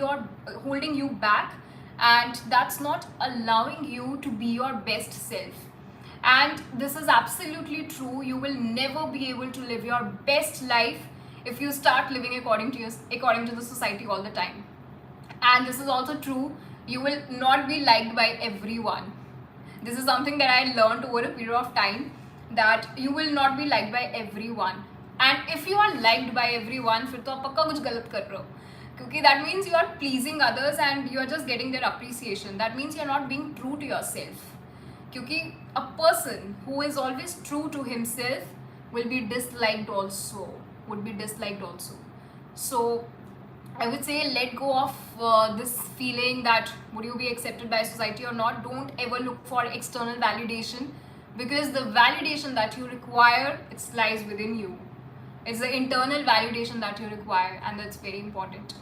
you back, and that's not allowing you to be your best self. And this is absolutely true. You will never be able to live your best life if you start living according to the society all the time. And this is also true, you will not be liked by everyone. This is something that I learned over a period of time, that you will not be liked by everyone. And if you are liked by everyone, फिर तो आप पक्का कुछ गलत कर रहे हो, क्योंकि that means you are pleasing others and you are just getting their appreciation. That means you are not being true to yourself. क्योंकि a person who is always true to himself will be disliked also, would be disliked also. So I would say let go of this feeling that would you be accepted by society or not. Don't ever look for external validation, because the validation that you require, it lies within you. It's the internal validation that you require, and that's very important.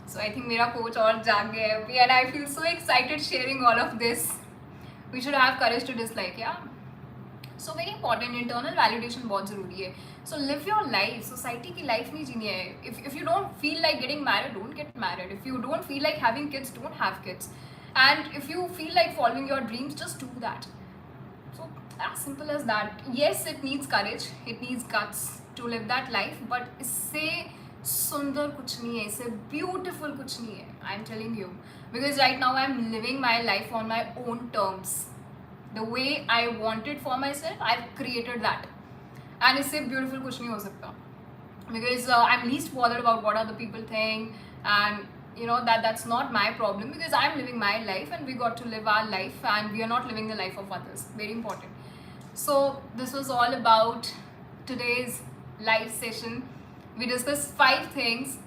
So I think मेरा coach और जाग गया है अभी, and I feel so excited sharing all of this. We should have courage to dislike, yeah. So very important, internal validation बहुत ज़रूरी है. So live your life. Society की life नहीं जीनी है. If you don't feel like getting married, don't get married. If you don't feel like having kids, don't have kids. And if you feel like following your dreams, just do that. So as simple as that. Yes, it needs courage, it needs guts to live that life, but इससे सुंदर कुछ नहीं है, इससे beautiful कुछ नहीं है. I'm telling you, because right now I'm living my life on my own terms. The way I want it for myself, I've created that, and इससे beautiful कुछ नहीं हो सकता. Because I'm least bothered about what other people think, and you know that's not my problem, because I'm living my life and we got to live our life, and we are not living the life of others. Very important. So this was all about today's live session. We discussed 5 things,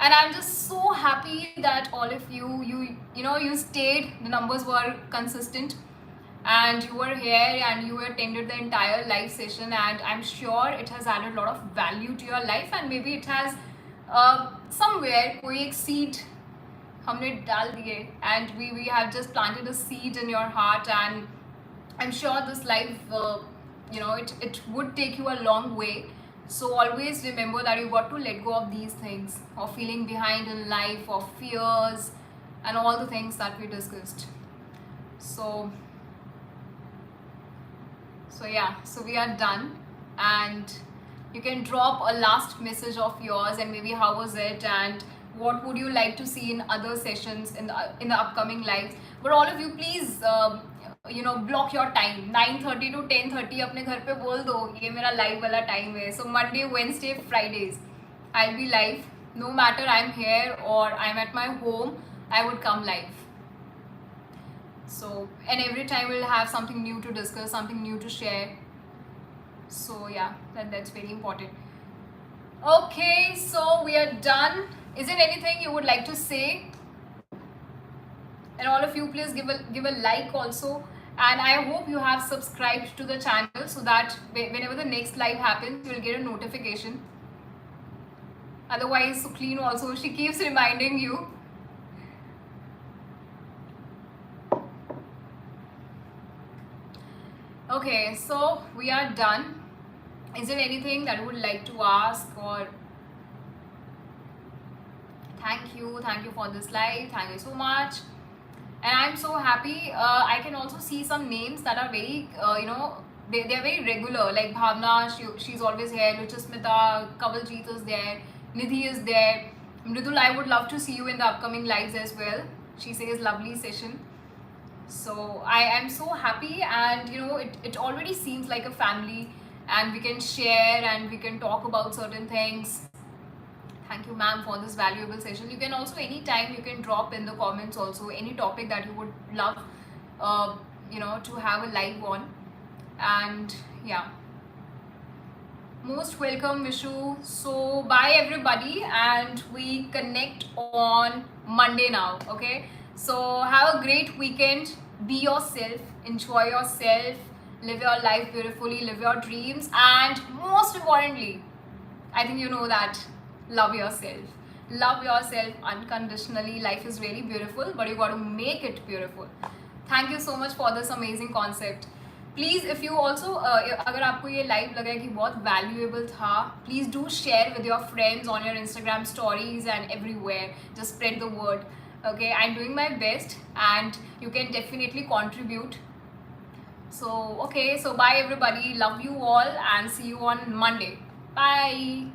and I'm just so happy that all of you stayed. The numbers were consistent, and you were here and you attended the entire live session, and I'm sure it has added a lot of value to your life, and maybe it has somewhere कोई एक seed हमने डाल दिए, and we have just planted a seed in your heart, and I'm sure this life it would take you a long way. So always remember that you got to let go of these things, of feeling behind in life, of fears, and all the things that we discussed. So yeah, so we are done, and you can drop a last message of yours, and maybe how was it, and what would you like to see in other sessions in the upcoming lives. But all of you, please block your time. 9:30 to 10:30 अपने घर पे बोल दो ये मेरा live वाला time है. So Monday, Wednesday, Fridays I'll be live. No matter I'm here or I'm at my home, I would come live. So, and every time we'll have something new to discuss, something new to share. So yeah, that's very important. Okay, so we are done. Is there anything you would like to say? And all of you, please give a like also, and I hope you have subscribed to the channel, so that whenever the next live happens, you will get a notification. Otherwise, Sucleen also, she keeps reminding you. Okay, so we are done. Is there anything that you would like to ask? Or thank you for this live. Thank you so much. And I'm so happy. I can also see some names that are very they're very regular, like Bhavna, she's always here. Luchasmita, Kavaljeet is there, Nidhi is there. Mridul, I would love to see you in the upcoming lives as well. She says lovely session. So I am so happy, and it already seems like a family, and we can share and we can talk about certain things. Thank you, ma'am, for this valuable session. You can also anytime you can drop in the comments also any topic that you would love to have a live on. And yeah, most welcome, Vishu. So bye everybody, and we connect on Monday now. Okay, so have a great weekend. Be yourself, enjoy yourself, live your life beautifully, live your dreams, and most importantly, I think you know that, love yourself. Love yourself unconditionally. Life is really beautiful, but you got to make it beautiful. Thank you so much for this amazing concept. Please, if you also अगर आपको ये live लगा कि बहुत valuable था, please do share with your friends on your Instagram stories and everywhere. Just spread the word. Okay, I'm doing my best, and you can definitely contribute. So okay, so bye everybody. Love you all, and see you on Monday. Bye.